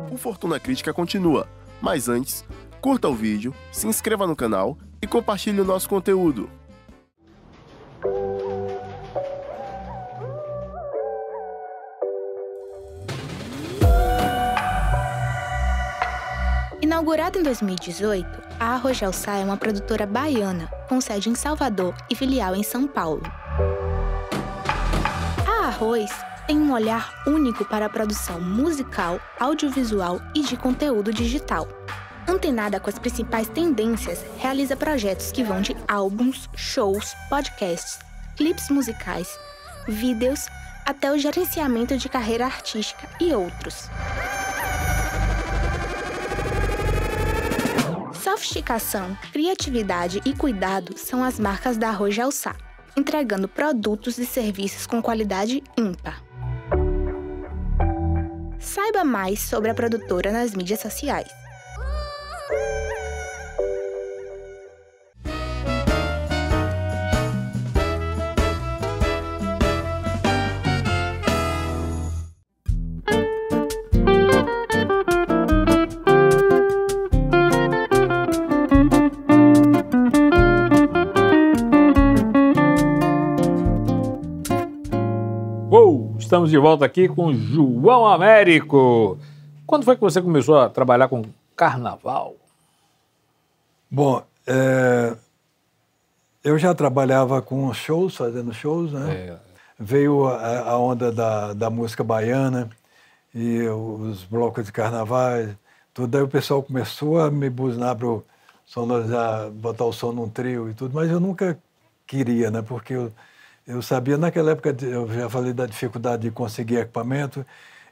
O Fortuna Crítica continua, mas antes, curta o vídeo, se inscreva no canal e compartilhe o nosso conteúdo. Inaugurada em 2018, a Arrojal Sá é uma produtora baiana, com sede em Salvador e filial em São Paulo. A Arroz tem um olhar único para a produção musical, audiovisual e de conteúdo digital. Antenada com as principais tendências, realiza projetos que vão de álbuns, shows, podcasts, clipes musicais, vídeos, até o gerenciamento de carreira artística e outros. Sofisticação, criatividade e cuidado são as marcas da Arrojal Sá, entregando produtos e serviços com qualidade ímpar. Saiba mais sobre a produtora nas mídias sociais. Estamos de volta aqui com o João Américo. Quando foi que você começou a trabalhar com carnaval? Bom, eu já trabalhava com shows, fazendo shows, né? Veio a onda da música baiana e os blocos de carnavais, tudo. Aí o pessoal começou a me buzinar para sonorizar, botar o som num trio e tudo, mas eu nunca queria, né? Porque eu sabia, naquela época, eu já falei da dificuldade de conseguir equipamento,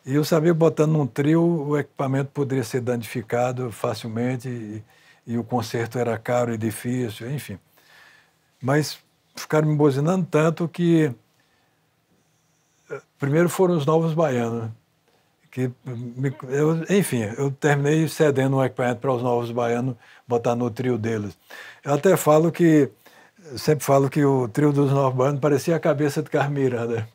e eu sabia que botando num trio o equipamento poderia ser danificado facilmente e o conserto era caro e difícil, enfim. Mas ficaram me buzinando tanto que primeiro foram os Novos Baianos, que enfim, eu terminei cedendo um equipamento para os Novos Baianos botar no trio deles. Eu até sempre falo que o trio dos Novos Baianos parecia a cabeça de Carlos Miranda.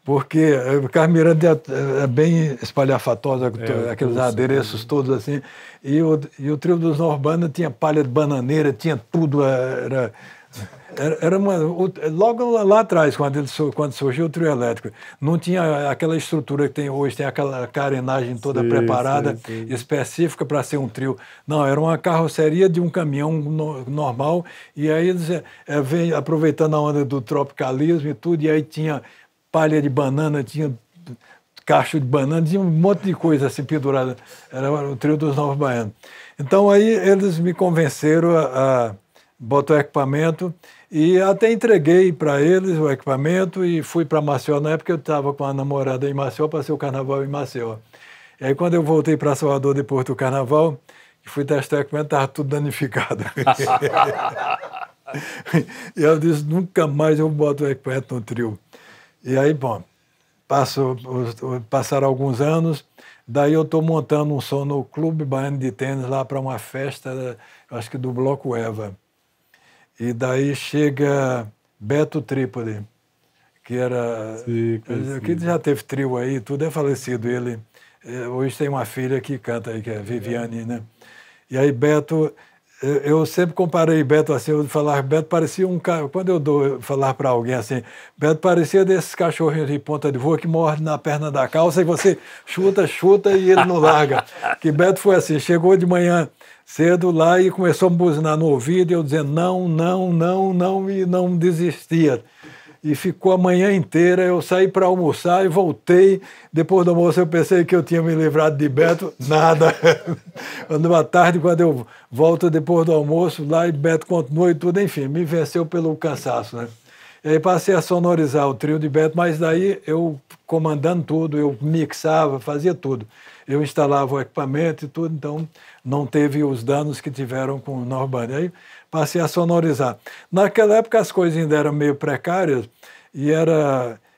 Porque o Carlos Miranda é bem espalhafatosa, aqueles adereços todos assim, e o trio dos Novos Baianos tinha palha de bananeira, tinha tudo, logo lá atrás, quando surgiu o trio elétrico, não tinha aquela estrutura que tem hoje, tem aquela carenagem toda preparada, específica para ser um trio. Não, era uma carroceria de um caminhão normal, e aí eles vem aproveitando a onda do tropicalismo e tudo, e aí tinha palha de banana, tinha cacho de banana, tinha um monte de coisa assim pendurada. Era o trio dos Novos Baianos. Então aí eles me convenceram a botar o equipamento, e até entreguei para eles o equipamento e fui para Maceió. Na época eu estava com a namorada em Maceió, passei o carnaval em Maceió. E aí quando eu voltei para Salvador depois do carnaval, fui testar o equipamento, estava tudo danificado. E eu disse, nunca mais eu boto o equipamento no trio. E aí, bom, passaram alguns anos, daí eu estou montando um som no Clube Baiano de Tênis lá para uma festa, acho que do Bloco Eva. E daí chega Beto Trípode, que era... que já teve trio aí, tudo é falecido. Ele hoje tem uma filha que canta aí, que é Viviane, né? E aí Beto... Eu sempre comparei Beto assim, eu falar Beto parecia um cara, quando eu falar para alguém assim, Beto parecia desses cachorrinhos de ponta de voa que mordem na perna da calça e você chuta e ele não larga. Que Beto foi assim, chegou de manhã cedo lá e começou a me buzinar no ouvido e eu dizendo não, e não desistia. E ficou a manhã inteira, eu saí para almoçar e voltei. Depois do almoço eu pensei que eu tinha me livrado de Beto, nada. À tarde, quando eu volto depois do almoço, lá e Beto continuou e tudo, enfim, me venceu pelo cansaço, né? E aí passei a sonorizar o trio de Beto, mas daí eu comandando tudo, eu mixava, fazia tudo. Eu instalava o equipamento e tudo, então não teve os danos que tiveram com o Norband. Aí passei a sonorizar. Naquela época as coisas ainda eram meio precárias e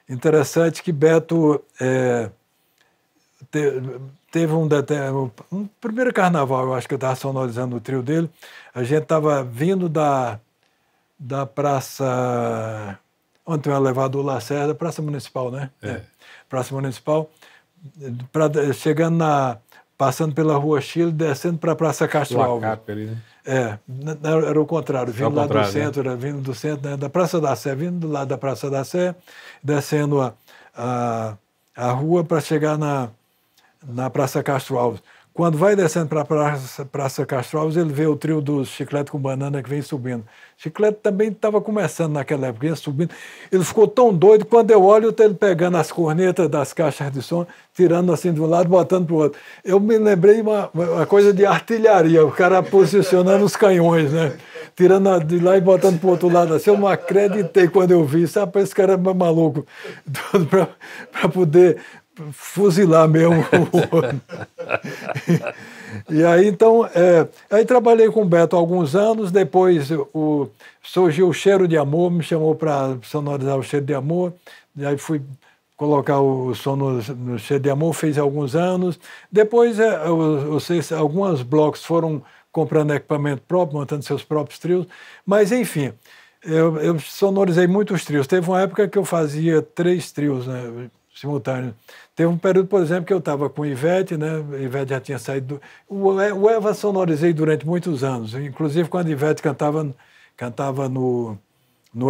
interessante que Beto teve um primeiro carnaval, eu acho que eu estava sonorizando o trio dele, a gente estava vindo da praça, onde tem o elevador Lacerda, Praça Municipal, né? Praça Municipal, chegando passando pela Rua Chile, descendo para a Praça Castro Alves. Ali, né? Era o contrário, vindo lá do centro, né? Vindo do centro, né? Da Praça da Sé, vindo do lado da Praça da Sé, descendo a rua para chegar na Praça Castro Alves. Quando vai descendo para a Praça Castro Alves, ele vê o trio do Chiclete com Banana que vem subindo. Chiclete também estava começando naquela época, ia subindo. Ele ficou tão doido, quando eu olho, ele pegando as cornetas das caixas de som, tirando assim de um lado, botando para o outro. Eu me lembrei uma coisa de artilharia, o cara posicionando os canhões, né? Tirando de lá e botando para o outro lado. Assim, eu não acreditei quando eu vi. Sabe, esse cara é maluco, para poder fuzilar mesmo. E aí, então, aí trabalhei com o Beto há alguns anos, depois surgiu o Cheiro de Amor, me chamou para sonorizar o Cheiro de Amor, e aí fui colocar o som no Cheiro de Amor, fez alguns anos. Depois, alguns blocos foram comprando equipamento próprio, montando seus próprios trios, mas, enfim, eu sonorizei muitos trios. Teve uma época que eu fazia 3 trios, né, simultâneos. Teve um período, por exemplo, que eu estava com o Ivete, né? O Ivete já tinha saído o Eva sonorizei durante muitos anos, inclusive quando a Ivete cantava no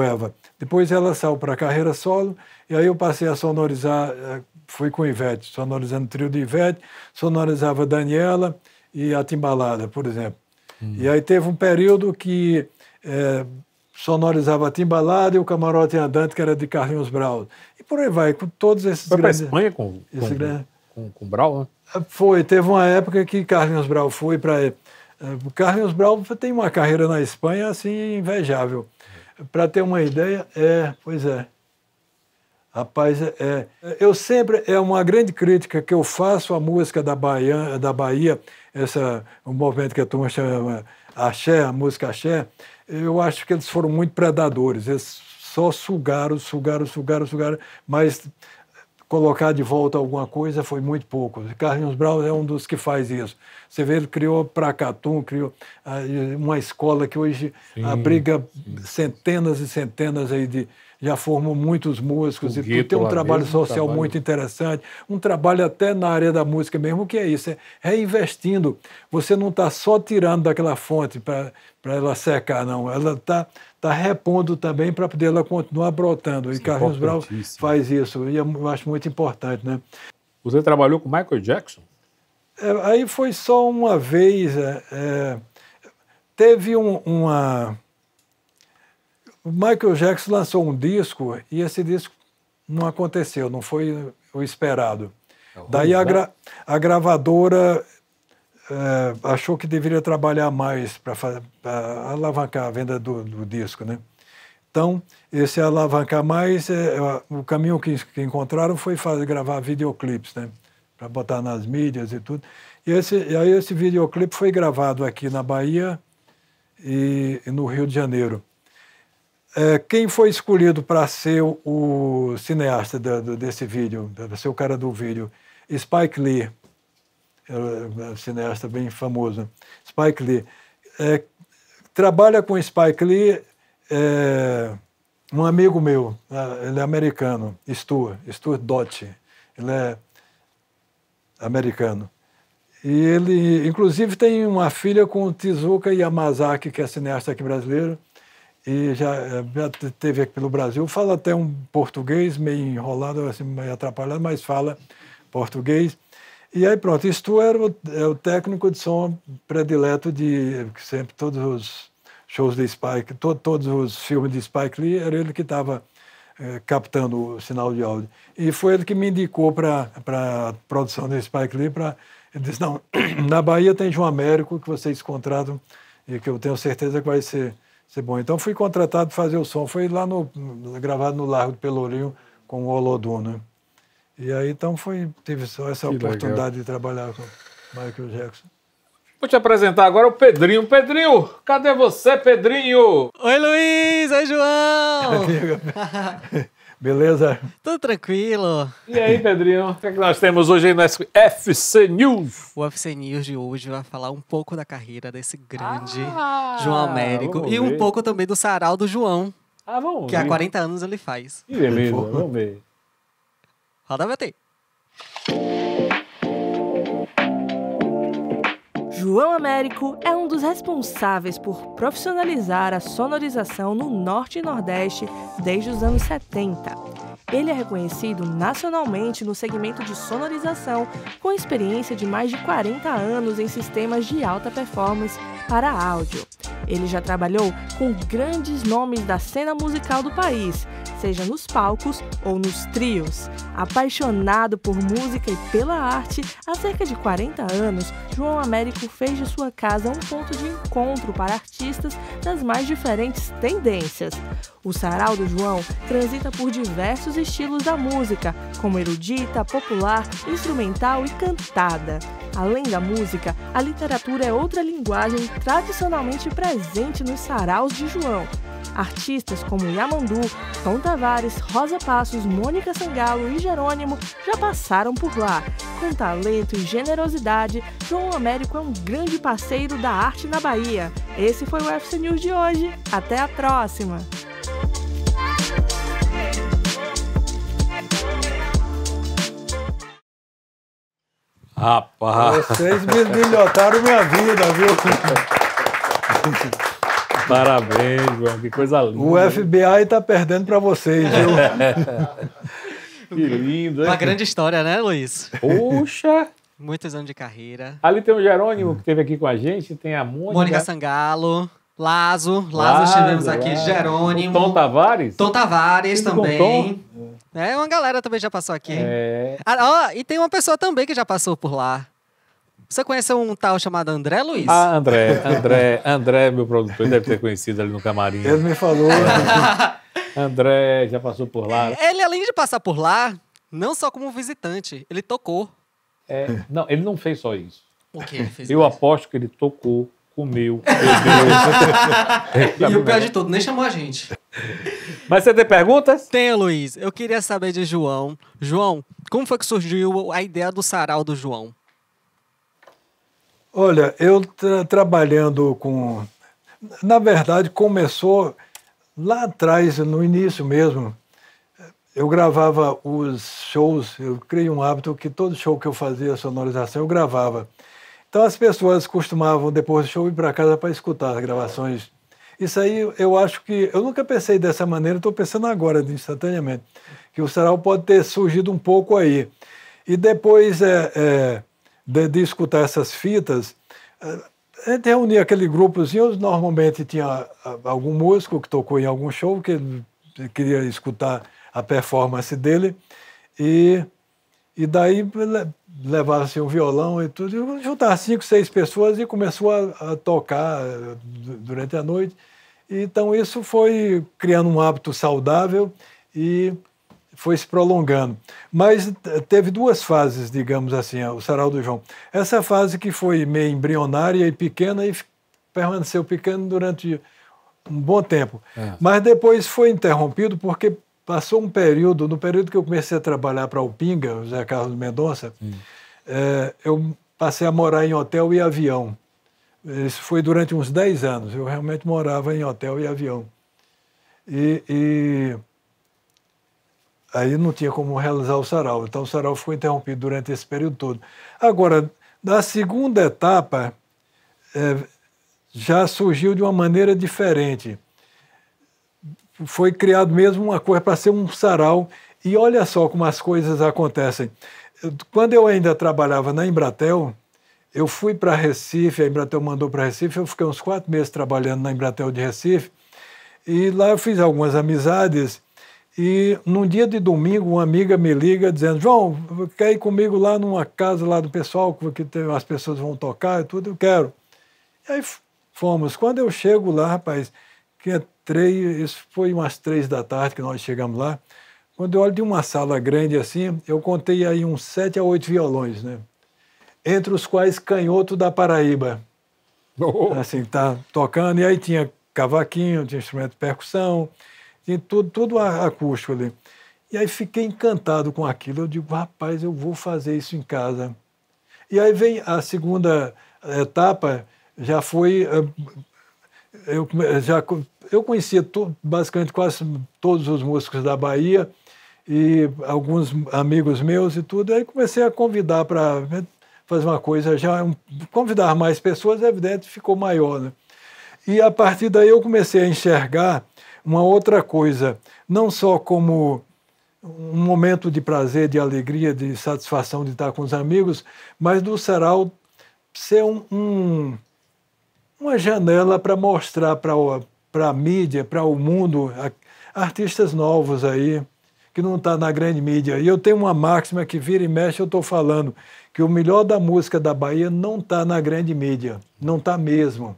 Eva. Depois ela saiu para a carreira solo, e aí eu passei a sonorizar, fui com o Ivete, sonorizando o trio de Ivete, sonorizava a Daniela e a Timbalada, por exemplo. E aí teve um período que sonorizava Timbalada e o Camarote Andante, que era de Carlinhos Brau. E por aí vai, com todos esses Foi para grandes... Espanha com Brau, né? Foi, teve uma época que Carlinhos Brau foi para... Carlinhos Brau tem uma carreira na Espanha assim invejável. Para ter uma ideia, pois é. Rapaz, eu sempre, é uma grande crítica que eu faço à música da Bahia, o movimento que a turma chama axé, a música axé, eu acho que eles foram muito predadores, eles só sugaram, mas colocar de volta alguma coisa foi muito pouco. Carlinhos Brau é um dos que faz isso. Você vê, ele criou Pracatum, criou uma escola que hoje abriga centenas e centenas aí já formou muitos músicos e tudo. Tem um trabalho social muito interessante, um trabalho até na área da música mesmo, que é isso, é reinvestindo. Você não está só tirando daquela fonte para ela secar, não. Ela está repondo também para poder ela continuar brotando. E Carlinhos Brau faz isso, e eu acho muito importante, né? Você trabalhou com Michael Jackson? Aí foi só uma vez. Teve uma... O Michael Jackson lançou um disco e esse disco não aconteceu, não foi o esperado. Daí a gravadora achou que deveria trabalhar mais para alavancar a venda do disco, né? Então, esse alavancar mais, o caminho que encontraram foi gravar videoclipes, né? Para botar nas mídias e tudo. E aí esse videoclipe foi gravado aqui na Bahia e no Rio de Janeiro. Quem foi escolhido para ser o cineasta desse vídeo, para ser o cara do vídeo? Spike Lee, um cineasta bem famoso. Spike Lee. Trabalha com Spike Lee um amigo meu, ele é americano, Stuart Dottie, ele é americano. E ele, inclusive, tem uma filha com Tezuka Yamazaki, que é cineasta aqui brasileiro, e já esteve aqui pelo Brasil, fala até um português meio enrolado, assim, meio atrapalhado, mas fala português. E aí pronto, Stu é o técnico de som predileto de sempre todos os shows de Spike, todos os filmes de Spike Lee, era ele que estava captando o sinal de áudio. E foi ele que me indicou para a produção de Spike Lee. Ele disse, não, na Bahia tem João Américo, que vocês contratam e que eu tenho certeza que vai ser bom. Então fui contratado para fazer o som. Foi lá gravado no Largo do Pelourinho com o Olodum, né? E aí então tive só essa oportunidade de trabalhar com Michael Jackson. Vou te apresentar agora o Pedrinho. Pedrinho, cadê você, Pedrinho? Oi, Luiz! Oi, João! Beleza? Tudo tranquilo. E aí, Pedrinho? O que é que nós temos hoje aí no FC News? O UFC News de hoje vai falar um pouco da carreira desse grande João Américo e um pouco também do sarau do João, vamos que há 40 anos ele faz. Que beleza, vamos ver. Roda a VT. João Américo é um dos responsáveis por profissionalizar a sonorização no Norte e Nordeste desde os anos 70. Ele é reconhecido nacionalmente no segmento de sonorização, com experiência de mais de 40 anos em sistemas de alta performance para áudio. Ele já trabalhou com grandes nomes da cena musical do país, seja nos palcos ou nos trios. Apaixonado por música e pela arte, há cerca de 40 anos, João Américo fez de sua casa um ponto de encontro para artistas das mais diferentes tendências. O sarau do João transita por diversos estilos da música, como erudita, popular, instrumental e cantada. Além da música, a literatura é outra linguagem tradicionalmente presente nos saraus de João. Artistas como Yamandu, Tom Tavares, Rosa Passos, Mônica Sangalo e Jerônimo já passaram por lá. Com talento e generosidade, João Américo é um grande parceiro da arte na Bahia. Esse foi o UFC News de hoje. Até a próxima! Rapaz! Vocês bisbilhotaram minha vida, viu? Parabéns, João, que coisa linda. O FBI está perdendo para vocês, viu? Que lindo, hein? Uma grande história, né, Luiz? Puxa! Muitos anos de carreira. Ali tem o Jerônimo, que esteve aqui com a gente, tem a Mônica. Mônica Sangalo. Lazo estivemos aqui, Jerônimo. Tom Tavares? Tom Tavares Filho também. Uma galera também já passou aqui. E tem uma pessoa também que já passou por lá. Você conhece um tal chamado André, Luiz? André, meu produtor, deve ter conhecido ali no camarim. Ele me falou. André já passou por lá. Ele, além de passar por lá, não só como visitante, ele tocou. Não, ele não fez só isso. O que ele fez? Eu aposto que ele tocou, comeu, bebeu. E o pior de tudo, nem chamou a gente. Mas você tem perguntas? Tenho, Luiz. Eu queria saber de João. João, como foi que surgiu a ideia do sarau do João? Olha, eu trabalhando com... Na verdade, começou lá atrás, no início mesmo. Eu gravava os shows, eu criei um hábito que todo show que eu fazia, sonorização, eu gravava. Então as pessoas costumavam, depois do show, ir para casa para escutar as gravações. Isso aí, eu acho que... Eu nunca pensei dessa maneira, estou pensando agora, instantaneamente, que o sarau pode ter surgido um pouco aí. E depois... de escutar essas fitas, a gente reunia aquele grupozinho, normalmente tinha algum músico que tocou em algum show, que queria escutar a performance dele, e daí levava-se um violão e tudo, e juntava 5, 6 pessoas e começou a tocar durante a noite. Então isso foi criando um hábito saudável e foi se prolongando. Mas teve 2 fases, digamos assim, o sarau do João. Essa fase que foi meio embrionária e pequena e permaneceu pequena durante um bom tempo. Mas depois foi interrompido porque passou um período, no período que eu comecei a trabalhar para o Pinga, o Zé Carlos Mendonça, eu passei a morar em hotel e avião. Isso foi durante uns 10 anos. Eu realmente morava em hotel e avião. Aí não tinha como realizar o sarau. Então o sarau foi interrompido durante esse período todo. Agora, na segunda etapa, já surgiu de uma maneira diferente. Foi criado mesmo uma coisa para ser um sarau. E olha só como as coisas acontecem. Quando eu ainda trabalhava na Embratel, eu fui para Recife, a Embratel mandou para Recife, eu fiquei uns 4 meses trabalhando na Embratel de Recife, e lá eu fiz algumas amizades. E num dia de domingo, uma amiga me liga dizendo: João, quer ir comigo lá numa casa lá do pessoal, que as pessoas vão tocar e tudo? Eu quero. E aí fomos. Quando eu chego lá, rapaz, que entrei, isso foi umas 3 da tarde que nós chegamos lá. Quando eu olho de uma sala grande assim, eu contei aí uns 7 a 8 violões, né? Entre os quais Canhoto da Paraíba. Assim, tá tocando. E aí tinha cavaquinho, tinha instrumento de percussão, tinha tudo acústico ali. E aí fiquei encantado com aquilo. Eu digo: rapaz, eu vou fazer isso em casa. E aí vem a segunda etapa, já foi... Eu conhecia basicamente quase todos os músicos da Bahia e alguns amigos meus e tudo. Aí comecei a convidar para fazer uma coisa, convidar mais pessoas, é evidente, ficou maior, né? E a partir daí eu comecei a enxergar uma outra coisa, não só como um momento de prazer, de alegria, de satisfação de estar com os amigos, mas do sarau ser uma janela para mostrar para a mídia, para o mundo, artistas novos aí, que não estão na grande mídia. E eu tenho uma máxima que vira e mexe, eu estou falando, que o melhor da música da Bahia não está na grande mídia, não está mesmo.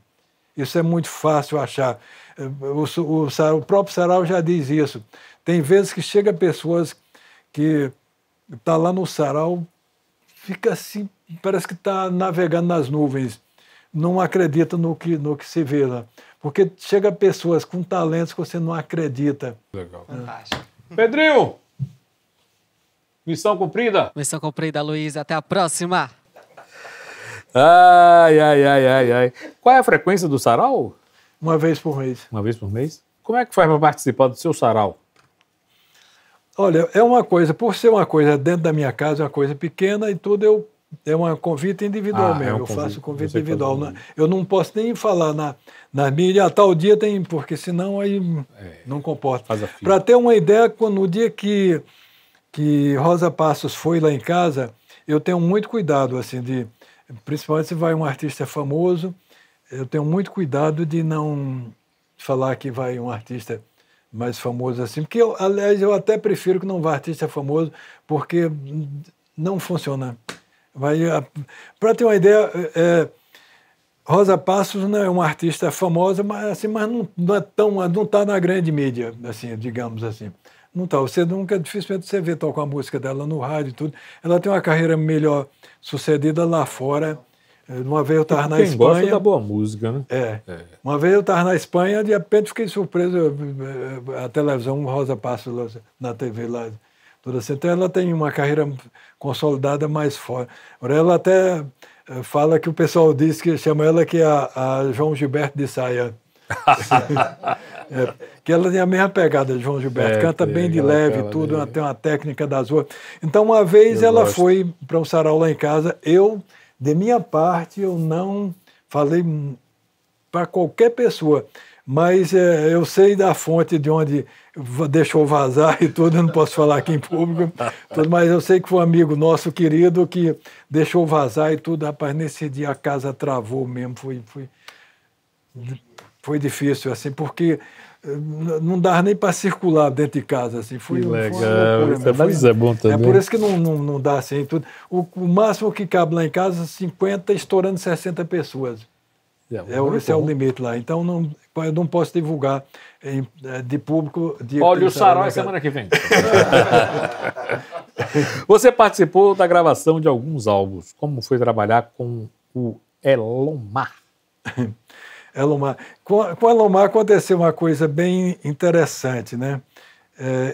Isso é muito fácil achar. O próprio sarau já diz isso. Tem vezes que chega pessoas que estão lá no sarau, fica assim, parece que está navegando nas nuvens, não acredita no que se vê lá. Porque chega pessoas com talentos que você não acredita. Legal. Fantástico. Pedrinho! Missão cumprida? Missão cumprida, Luiz. Até a próxima! Ai. Qual é a frequência do sarau? Uma vez por mês. Uma vez por mês? Como é que faz para participar do seu sarau? Olha, é uma coisa, por ser uma coisa dentro da minha casa, uma coisa pequena e tudo, é um convite individual mesmo. Eu faço convite individual. Eu não posso nem falar na mídia, a tal dia tem, porque senão aí não comporta. Para ter uma ideia, no dia que Rosa Passos foi lá em casa, eu tenho muito cuidado, assim, principalmente se vai um artista famoso, eu tenho muito cuidado de não falar que vai um artista mais famoso assim, porque, aliás, eu até prefiro que não vá artista famoso, porque não funciona. Para ter uma ideia, Rosa Passos não é uma artista famosa, mas, assim, mas não está na grande mídia, assim, digamos assim. Não está. Você nunca, dificilmente você vê tocar a música dela no rádio e tudo. Ela tem uma carreira melhor sucedida lá fora. Uma vez eu estava na Espanha. Quem gosta da boa música, né? Uma vez eu estava na Espanha, de repente fiquei surpreso. A televisão, Rosa Passos na TV lá. Tudo assim. Então ela tem uma carreira consolidada mais forte. Ela até fala que o pessoal diz que chama ela que é a João Gilberto de Saia. Que ela tem a mesma pegada de João Gilberto, canta bem de leve, tudo, tem uma técnica das ruas. Então, uma vez ela foi para um sarau lá em casa, de minha parte, eu não falei para qualquer pessoa, mas eu sei da fonte de onde deixou vazar e tudo, eu não posso falar aqui em público, tudo, mas eu sei que foi um amigo nosso querido que deixou vazar e tudo. Rapaz, nesse dia a casa travou mesmo, foi difícil, assim, porque não dava nem para circular dentro de casa, assim, foi legal. Mas isso é bom também. É por isso que não dá assim tudo. O máximo que cabe lá em casa, 50, estourando 60 pessoas. Esse é o limite lá. Então eu não posso divulgar de público. Olha o sarau é semana que vem. Você participou da gravação de alguns álbuns. Como foi trabalhar com o Elomar? Elomar. Com Elomar aconteceu uma coisa bem interessante, né?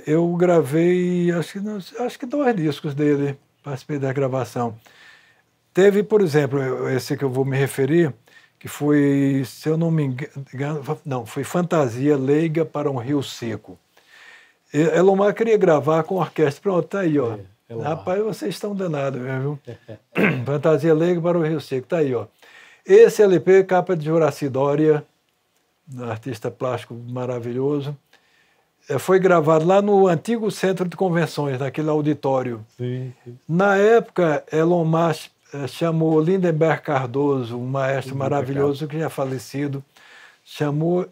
Eu gravei, acho que 2 discos dele, participei da gravação. Teve, por exemplo, esse que eu vou me referir, que foi, se eu não me engano, foi Fantasia Leiga para um Rio Seco. Elomar queria gravar com orquestra. Pronto, tá aí, ó. Rapaz, vocês estão danados, viu? Fantasia Leiga para o Rio Seco, tá aí, ó. Esse LP, capa de Juraci Dória, artista plástico maravilhoso, foi gravado lá no antigo centro de convenções, naquele auditório. Sim. Na época, Elomar chamou Lindenberg Cardoso, um maestro maravilhoso que já é falecido, chamou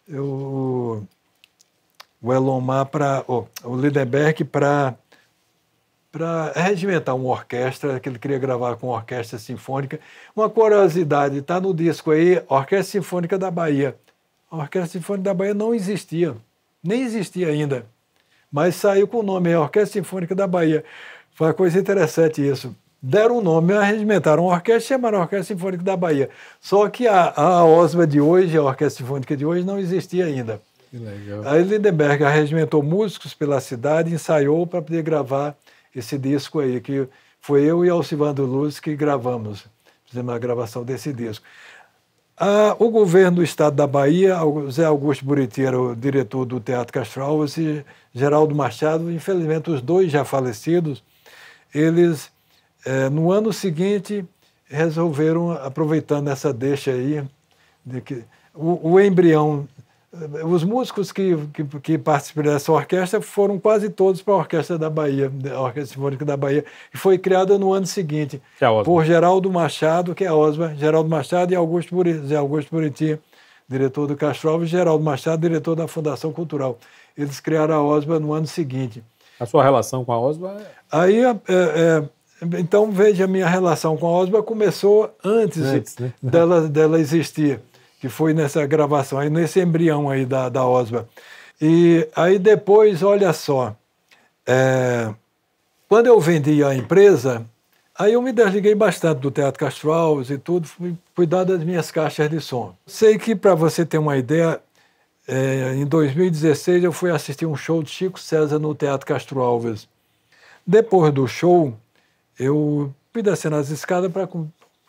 o Elomar o Lindenberg para regimentar uma orquestra, que ele queria gravar com uma orquestra sinfônica. Uma curiosidade, está no disco aí, Orquestra Sinfônica da Bahia. A Orquestra Sinfônica da Bahia não existia, nem existia ainda, mas saiu com o nome Orquestra Sinfônica da Bahia. Foi uma coisa interessante isso. Deram um nome, regimentaram uma orquestra e chamaram a Orquestra Sinfônica da Bahia. Só que a OSBA de hoje, a Orquestra Sinfônica de hoje, não existia ainda. Que legal. Aí Lindenberg regimentou músicos pela cidade, ensaiou para poder gravar esse disco aí, que foi eu e Alcivandro Luz que fizemos a gravação desse disco. O governo do estado da Bahia, Zé Augusto Buriti era o diretor do Teatro Castro Alves e Geraldo Machado, infelizmente os 2 já falecidos, eles, no ano seguinte, resolveram, aproveitando essa deixa aí, de que o embrião. Os músicos que participaram dessa orquestra foram quase todos para a Orquestra da Bahia, a Orquestra Sinfônica da Bahia, que foi criada no ano seguinte por Geraldo Machado, que é a OSBA, Geraldo Machado e Zé Augusto Buriti, diretor do Castro Alves, e Geraldo Machado, diretor da Fundação Cultural. Eles criaram a OSBA no ano seguinte. A sua relação com a OSBA? Aí, então, veja, a minha relação com a OSBA começou antes né? dela existir, que foi nessa gravação, aí nesse embrião aí da OSBA. E aí depois, olha só, quando eu vendi a empresa, aí eu me desliguei bastante do Teatro Castro Alves e tudo, fui cuidar das minhas caixas de som. Sei que, para você ter uma ideia, em 2016 eu fui assistir um show de Chico César no Teatro Castro Alves. Depois do show, eu fui descendo as escadas para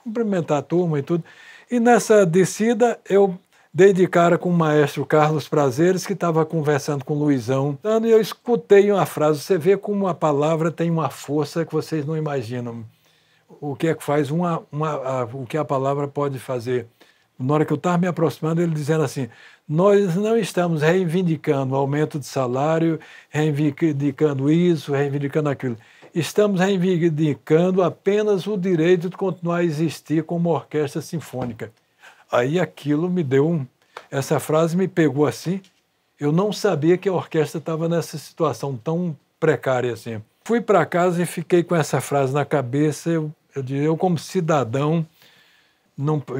cumprimentar a turma e tudo. E nessa descida, eu dei de cara com o maestro Carlos Prazeres, que estava conversando com o Luizão. E eu escutei uma frase, você vê como a palavra tem uma força que vocês não imaginam. O que é que faz, o que a palavra pode fazer. Na hora que eu estava me aproximando, ele dizendo assim, nós não estamos reivindicando aumento de salário, reivindicando isso, reivindicando aquilo. Estamos reivindicando apenas o direito de continuar a existir como orquestra sinfônica. Aí aquilo me deu essa frase me pegou assim. Eu não sabia que a orquestra estava nessa situação tão precária assim. Fui para casa e fiquei com essa frase na cabeça. Eu como cidadão,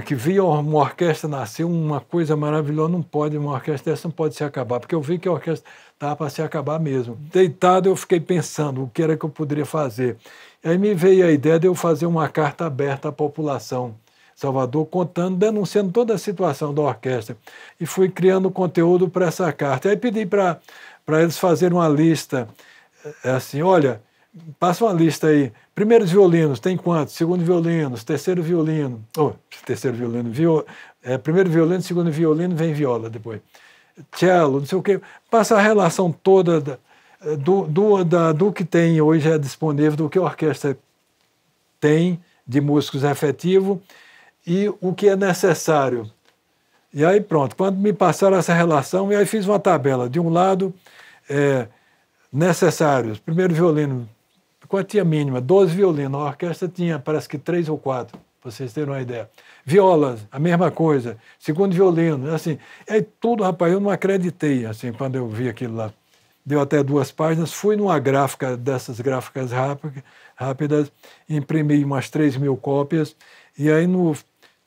que via uma orquestra nascer, uma coisa maravilhosa, uma orquestra dessa não pode se acabar, porque eu vi que a orquestra estava para se acabar mesmo. Deitado, eu fiquei pensando o que era que eu poderia fazer. Aí me veio a ideia de eu fazer uma carta aberta à população de Salvador, contando, denunciando toda a situação da orquestra. E fui criando conteúdo para essa carta. Aí pedi para eles fazerem uma lista, assim, olha, passa uma lista aí. Primeiros violinos, tem quantos? Segundo violinos, terceiro violino. Primeiro violino, segundo violino, vem viola depois. Cello, não sei o quê. Passa a relação toda do que tem hoje é disponível, do que a orquestra tem de músicos efetivos e o que é necessário. E aí pronto, quando me passaram essa relação, e aí fiz uma tabela. De um lado, necessários, primeiro violino, quantia mínima, 12 violinos. A orquestra tinha, parece que 3 ou 4, para vocês terem uma ideia. Violas, a mesma coisa. Segundo violino, assim. Aí tudo, rapaz, eu não acreditei, assim, quando eu vi aquilo lá. Deu até 2 páginas. Fui numa gráfica, dessas gráficas rápidas, imprimi umas 3.000 cópias. E aí, no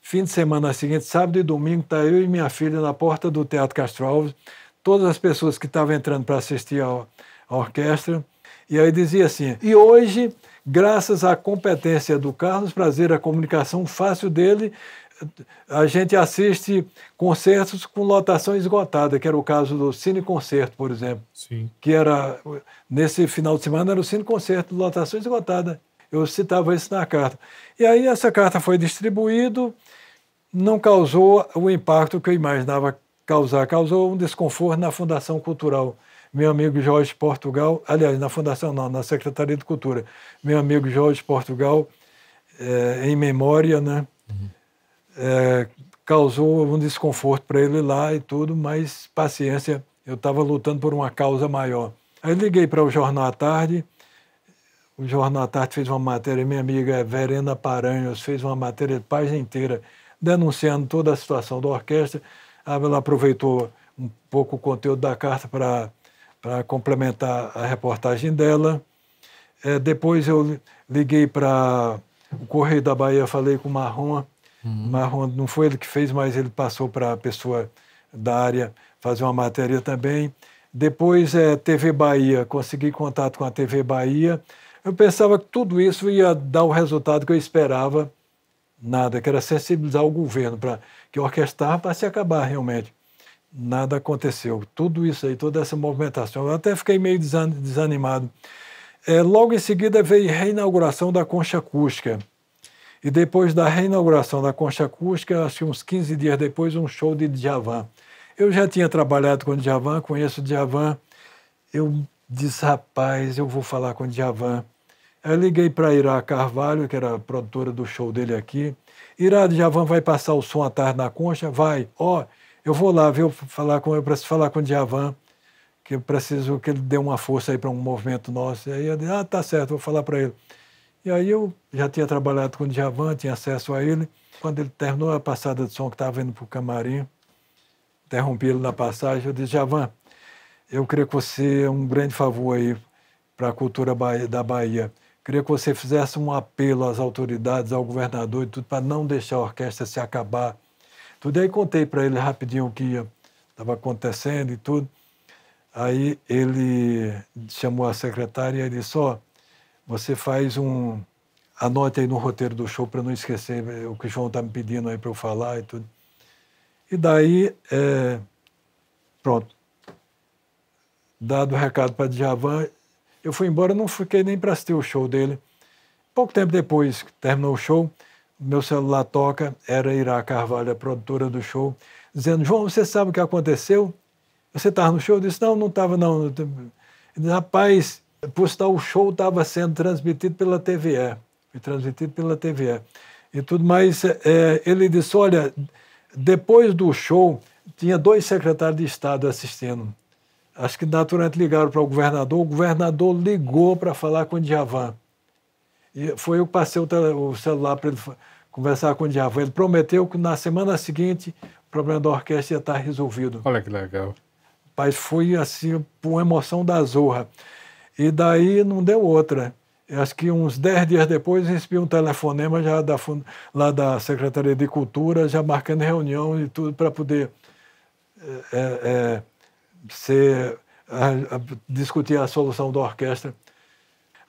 fim de semana seguinte, sábado e domingo, tá eu e minha filha na porta do Teatro Castro Alves. Todas as pessoas que estavam entrando para assistir à orquestra. E aí dizia assim, e hoje, graças à competência do Carlos Prazer, a comunicação fácil dele, a gente assiste concertos com lotação esgotada, que era o caso do Cine Concerto, por exemplo. Sim. Que era, nesse final de semana, era o Cine Concerto, lotação esgotada. Eu citava isso na carta. E aí essa carta foi distribuída, não causou o impacto que eu imaginava causar, causou um desconforto na Fundação Cultural. Meu amigo Jorge Portugal, aliás, na Fundação não, na Secretaria de Cultura, meu amigo Jorge Portugal, em memória, né, causou um desconforto para ele lá e tudo, mas paciência, eu estava lutando por uma causa maior. Aí liguei para o Jornal à Tarde, o Jornal à Tarde fez uma matéria, minha amiga Verena Paranhos fez uma matéria de página inteira, denunciando toda a situação da orquestra. Ela aproveitou um pouco o conteúdo da carta para complementar a reportagem dela. Depois eu liguei para o Correio da Bahia, falei com o Marrom. Marrom não foi ele que fez, mas ele passou para a pessoa da área fazer uma matéria também. Depois TV Bahia, consegui contato com a TV Bahia. Eu pensava que tudo isso ia dar o resultado que eu esperava, nada, que era sensibilizar o governo para que a orquestra estava para se acabar realmente. Nada aconteceu. Tudo isso aí, toda essa movimentação, eu até fiquei meio desanimado. Logo em seguida veio a reinauguração da Concha Acústica. E depois da reinauguração da Concha Acústica, acho que uns 15 dias depois, um show de Djavan. Eu já tinha trabalhado com o Djavan, conheço o Djavan. Eu disse, rapaz, eu vou falar com o Djavan. Aí liguei para Ira Carvalho, que era a produtora do show dele aqui. Ira, Djavan vai passar o som à tarde na Concha? Vai. Eu vou lá, viu, eu preciso falar com o Djavan, que eu preciso que ele dê uma força aí para um movimento nosso. E aí eu disse, tá certo, vou falar para ele. E aí eu já tinha trabalhado com o Djavan, tinha acesso a ele. Quando ele terminou a passada de som que estava indo para o camarim, interrompi ele na passagem, eu disse, Djavan, eu queria que você, um grande favor aí para a cultura da Bahia, queria que você fizesse um apelo às autoridades, ao governador e tudo, para não deixar a orquestra se acabar. Tudo aí contei para ele rapidinho o que estava acontecendo e tudo. Aí ele chamou a secretária e disse, você faz anote aí no roteiro do show para não esquecer o que o João está me pedindo aí para eu falar e tudo. E daí, pronto. Dado o recado para Djavan, eu fui embora, não fiquei nem para assistir o show dele. Pouco tempo depois que terminou o show, meu celular toca, era Ira Carvalho, a produtora do show, dizendo, João, você sabe o que aconteceu? Você estava no show? Eu disse, não estava não. Ele disse, rapaz, por sinal, o show estava sendo transmitido pela TVE. Foi transmitido pela TVE. E tudo mais. Ele disse, olha, depois do show, tinha 2 secretários de Estado assistindo. Acho que naturalmente ligaram para o governador ligou para falar com o Djavan. E foi eu que passei o celular para ele conversar com o Djavan. Ele prometeu que na semana seguinte o problema da orquestra ia estar resolvido. Olha que legal. Mas foi assim, por uma emoção da zorra. E daí não deu outra. Eu acho que uns 10 dias depois recebi um telefonema já lá da Secretaria de Cultura, já marcando reunião e tudo para poder discutir a solução da orquestra.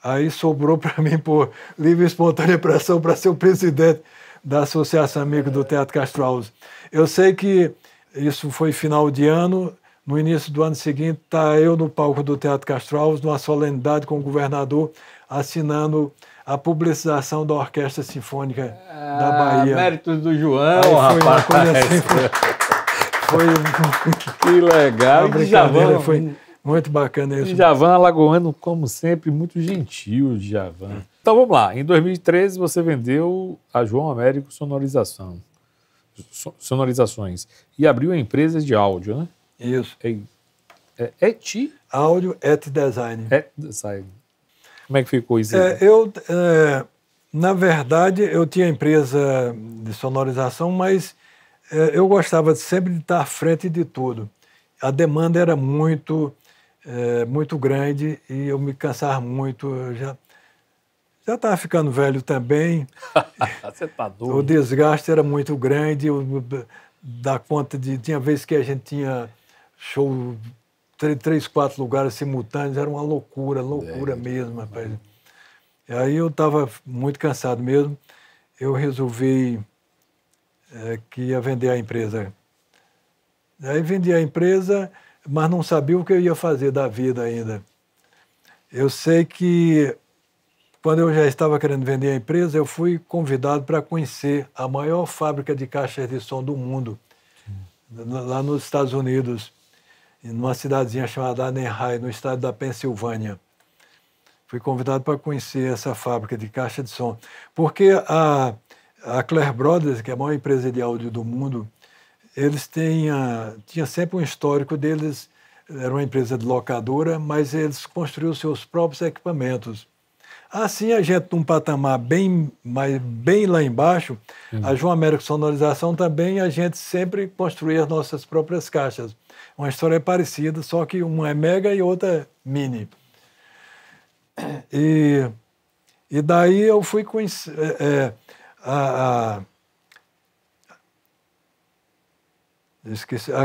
Aí sobrou para mim, por livre e espontânea pressão, para ser o presidente da Associação Amigos do Teatro Castro Alves. Eu sei que isso foi final de ano, no início do ano seguinte, está eu no palco do Teatro Castro Alves, numa solenidade com o governador, assinando a publicização da Orquestra Sinfônica da Bahia. Méritos do João, foi rapaz. uma coisa assim, Que legal. E Djavan, foi muito bacana isso. Djavan alagoano, como sempre, muito gentil, Djavan. Então vamos lá. Em 2013 você vendeu a João Américo Sonorizações e abriu a empresa de áudio, né? Isso. ET? Áudio et Design. Et Design. Como é que ficou isso? Na verdade, eu tinha empresa de sonorização, mas eu gostava sempre de estar à frente de tudo. A demanda era muito grande e eu me cansava muito. Eu já estava ficando velho também. Você tá doido. O desgaste era muito grande. Da conta tinha vezes que a gente tinha show 3, 4 lugares simultâneos, era uma loucura mesmo, rapaz. E aí eu estava muito cansado mesmo. Eu resolvi que ia vender a empresa. Aí vendi a empresa, mas não sabia o que eu ia fazer da vida ainda. Eu sei que, quando eu já estava querendo vender a empresa, eu fui convidado para conhecer a maior fábrica de caixas de som do mundo, lá nos Estados Unidos, numa cidadezinha chamada Anaheim, no estado da Pensilvânia. Fui convidado para conhecer essa fábrica de caixa de som, porque a Clair Brothers, que é a maior empresa de áudio do mundo, eles tinha sempre um histórico deles, era uma empresa de locadora, mas eles construíram seus próprios equipamentos. Assim, a gente, num patamar bem lá embaixo, a João Américo Sonorização também, a gente sempre construía as nossas próprias caixas. Uma história parecida, só que uma é mega e outra é mini. E daí eu fui conhecer a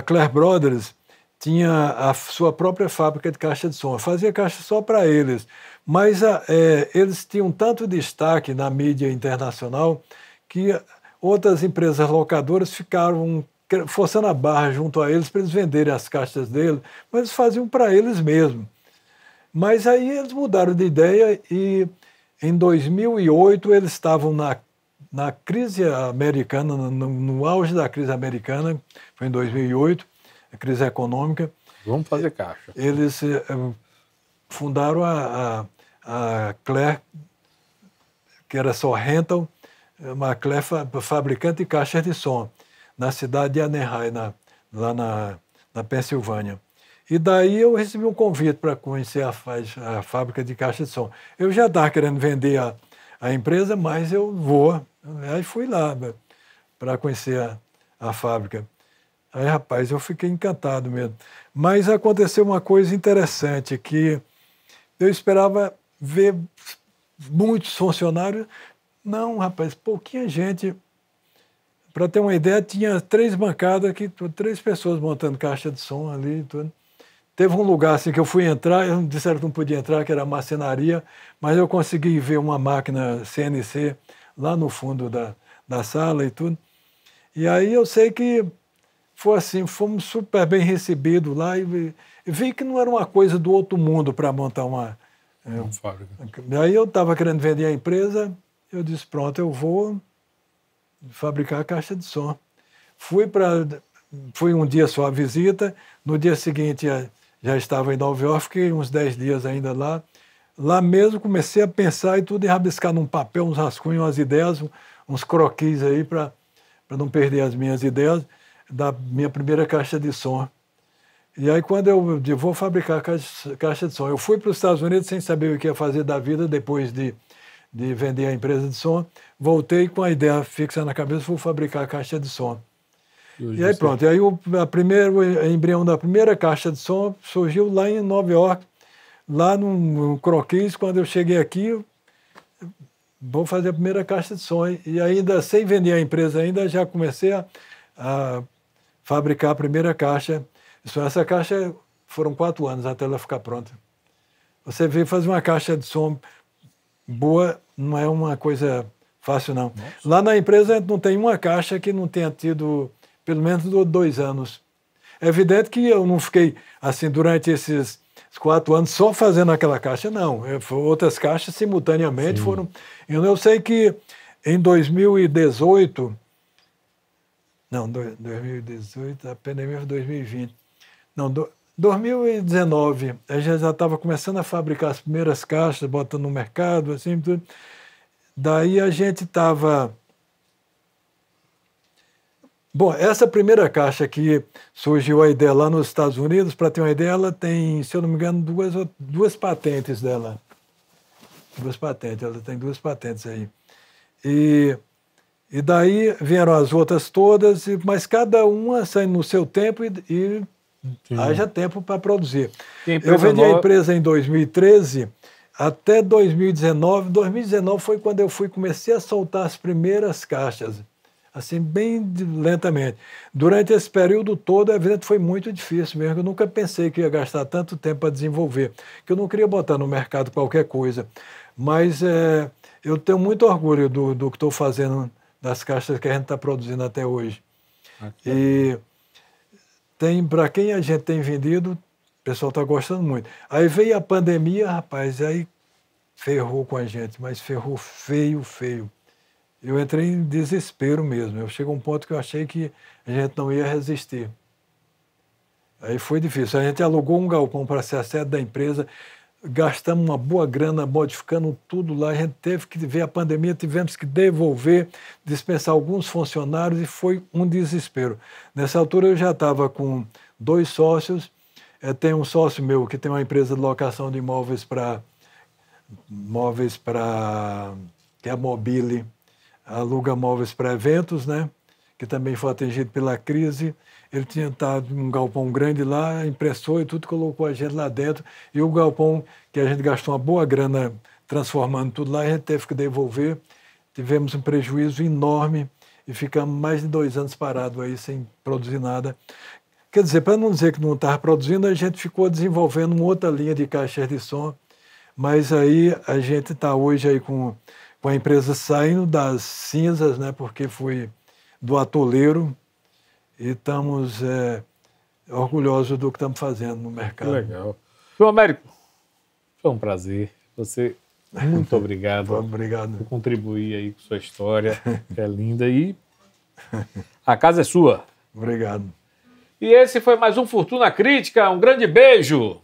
Clair Brothers tinha a sua própria fábrica de caixa de som. Eu fazia caixa só para eles, mas eles tinham tanto destaque na mídia internacional que outras empresas locadoras ficaram forçando a barra junto a eles para eles venderem as caixas deles, mas eles faziam para eles mesmos. Mas aí eles mudaram de ideia e em 2008 eles estavam na crise americana, no auge da crise americana, foi em 2008, a crise econômica. Vamos fazer caixa. Eles fundaram a Clair, que era só rental, uma Clair fabricante de caixas de som, na cidade de Anaheim, lá na Pensilvânia. E daí eu recebi um convite para conhecer a fábrica de caixa de som. Eu já estava querendo vender a empresa, mas eu vou. Aí fui lá para conhecer a fábrica. Aí, rapaz, eu fiquei encantado mesmo. Mas aconteceu uma coisa interessante, que eu esperava ver muitos funcionários. Não, rapaz, pouquinha gente. Para ter uma ideia, tinha 3 bancadas, 3 pessoas montando caixa de som ali e tudo. Teve um lugar assim que eu fui entrar, eles disseram que não podia entrar, que era marcenaria, mas eu consegui ver uma máquina CNC lá no fundo da sala e tudo. E aí eu sei que foi assim, fomos super bem recebidos lá e vi que não era uma coisa do outro mundo para montar uma fábrica. Aí eu estava querendo vender a empresa, eu disse, pronto, eu vou fabricar a caixa de som. Fui um dia só a visita, no dia seguinte já estava em Nova York, fiquei uns 10 dias ainda lá. Lá mesmo comecei a pensar e tudo, e rabiscar num papel, uns rascunhos, umas ideias, uns croquis aí para não perder as minhas ideias da minha primeira caixa de som. E aí quando eu vou fabricar caixa de som, eu fui para os Estados Unidos sem saber o que ia fazer da vida depois de de vender a empresa de som, voltei com a ideia fixa na cabeça, vou fabricar a caixa de som. E aí pronto, e aí o embrião da primeira caixa de som surgiu lá em Nova York, lá no Croquis. Quando eu cheguei aqui, vou fazer a primeira caixa de som. E ainda, sem vender a empresa ainda, já comecei a fabricar a primeira caixa. Essa caixa foram 4 anos até ela ficar pronta. Você vê, fazer uma caixa de som boa não é uma coisa fácil, não. Nossa. Lá na empresa a gente não tem uma caixa que não tenha tido pelo menos 2 anos. É evidente que eu não fiquei assim durante esses 4 anos só fazendo aquela caixa, não. Outras caixas simultaneamente foram. Eu sei que em 2018, não, 2018, a pandemia foi 2020. Não, 2019, a gente já estava começando a fabricar as primeiras caixas, botando no mercado, assim, tudo. Daí a gente estava... Bom, essa primeira caixa que surgiu a ideia lá nos Estados Unidos, para ter uma ideia, ela tem, se eu não me engano, duas patentes dela. 2 patentes, ela tem 2 patentes aí. E daí vieram as outras todas, mas cada uma sai no seu tempo e haja tempo para produzir. Eu vendi a empresa em 2013 até 2019. 2019 foi quando eu comecei a soltar as primeiras caixas. Assim, bem lentamente. Durante esse período todo, a vida foi muito difícil mesmo. Eu nunca pensei que ia gastar tanto tempo para desenvolver, que eu não queria botar no mercado qualquer coisa. Mas eu tenho muito orgulho do que estou fazendo, das caixas que a gente está produzindo até hoje. E para quem a gente tem vendido, o pessoal está gostando muito. Aí veio a pandemia, rapaz, aí ferrou com a gente, mas ferrou feio, feio. Eu entrei em desespero mesmo. Eu cheguei a um ponto que eu achei que a gente não ia resistir. Aí foi difícil. A gente alugou um galpão para ser a sede da empresa, gastamos uma boa grana modificando tudo lá. A gente teve que ver a pandemia, tivemos que devolver, dispensar alguns funcionários e foi um desespero. Nessa altura eu já estava com 2 sócios. Tem um sócio meu que tem uma empresa de locação de imóveis que é a Mobile. Aluga móveis para eventos, né? Que também foi atingido pela crise. Ele tinha estado num galpão grande lá, impressou e tudo, colocou a gente lá dentro. E o galpão, que a gente gastou uma boa grana transformando tudo lá, a gente teve que devolver. Tivemos um prejuízo enorme e ficamos mais de 2 anos parados aí, sem produzir nada. Quer dizer, para não dizer que não estava produzindo, a gente ficou desenvolvendo uma outra linha de caixas de som. Mas aí a gente está hoje aí com a empresa saindo das cinzas, né, porque foi do atoleiro, e estamos orgulhosos do que estamos fazendo no mercado. Que legal. João Américo, foi um prazer. Você, muito obrigado. Obrigado. Por contribuir aí com sua história, que é linda, e a casa é sua. Obrigado. E esse foi mais um Fortuna Crítica. Um grande beijo.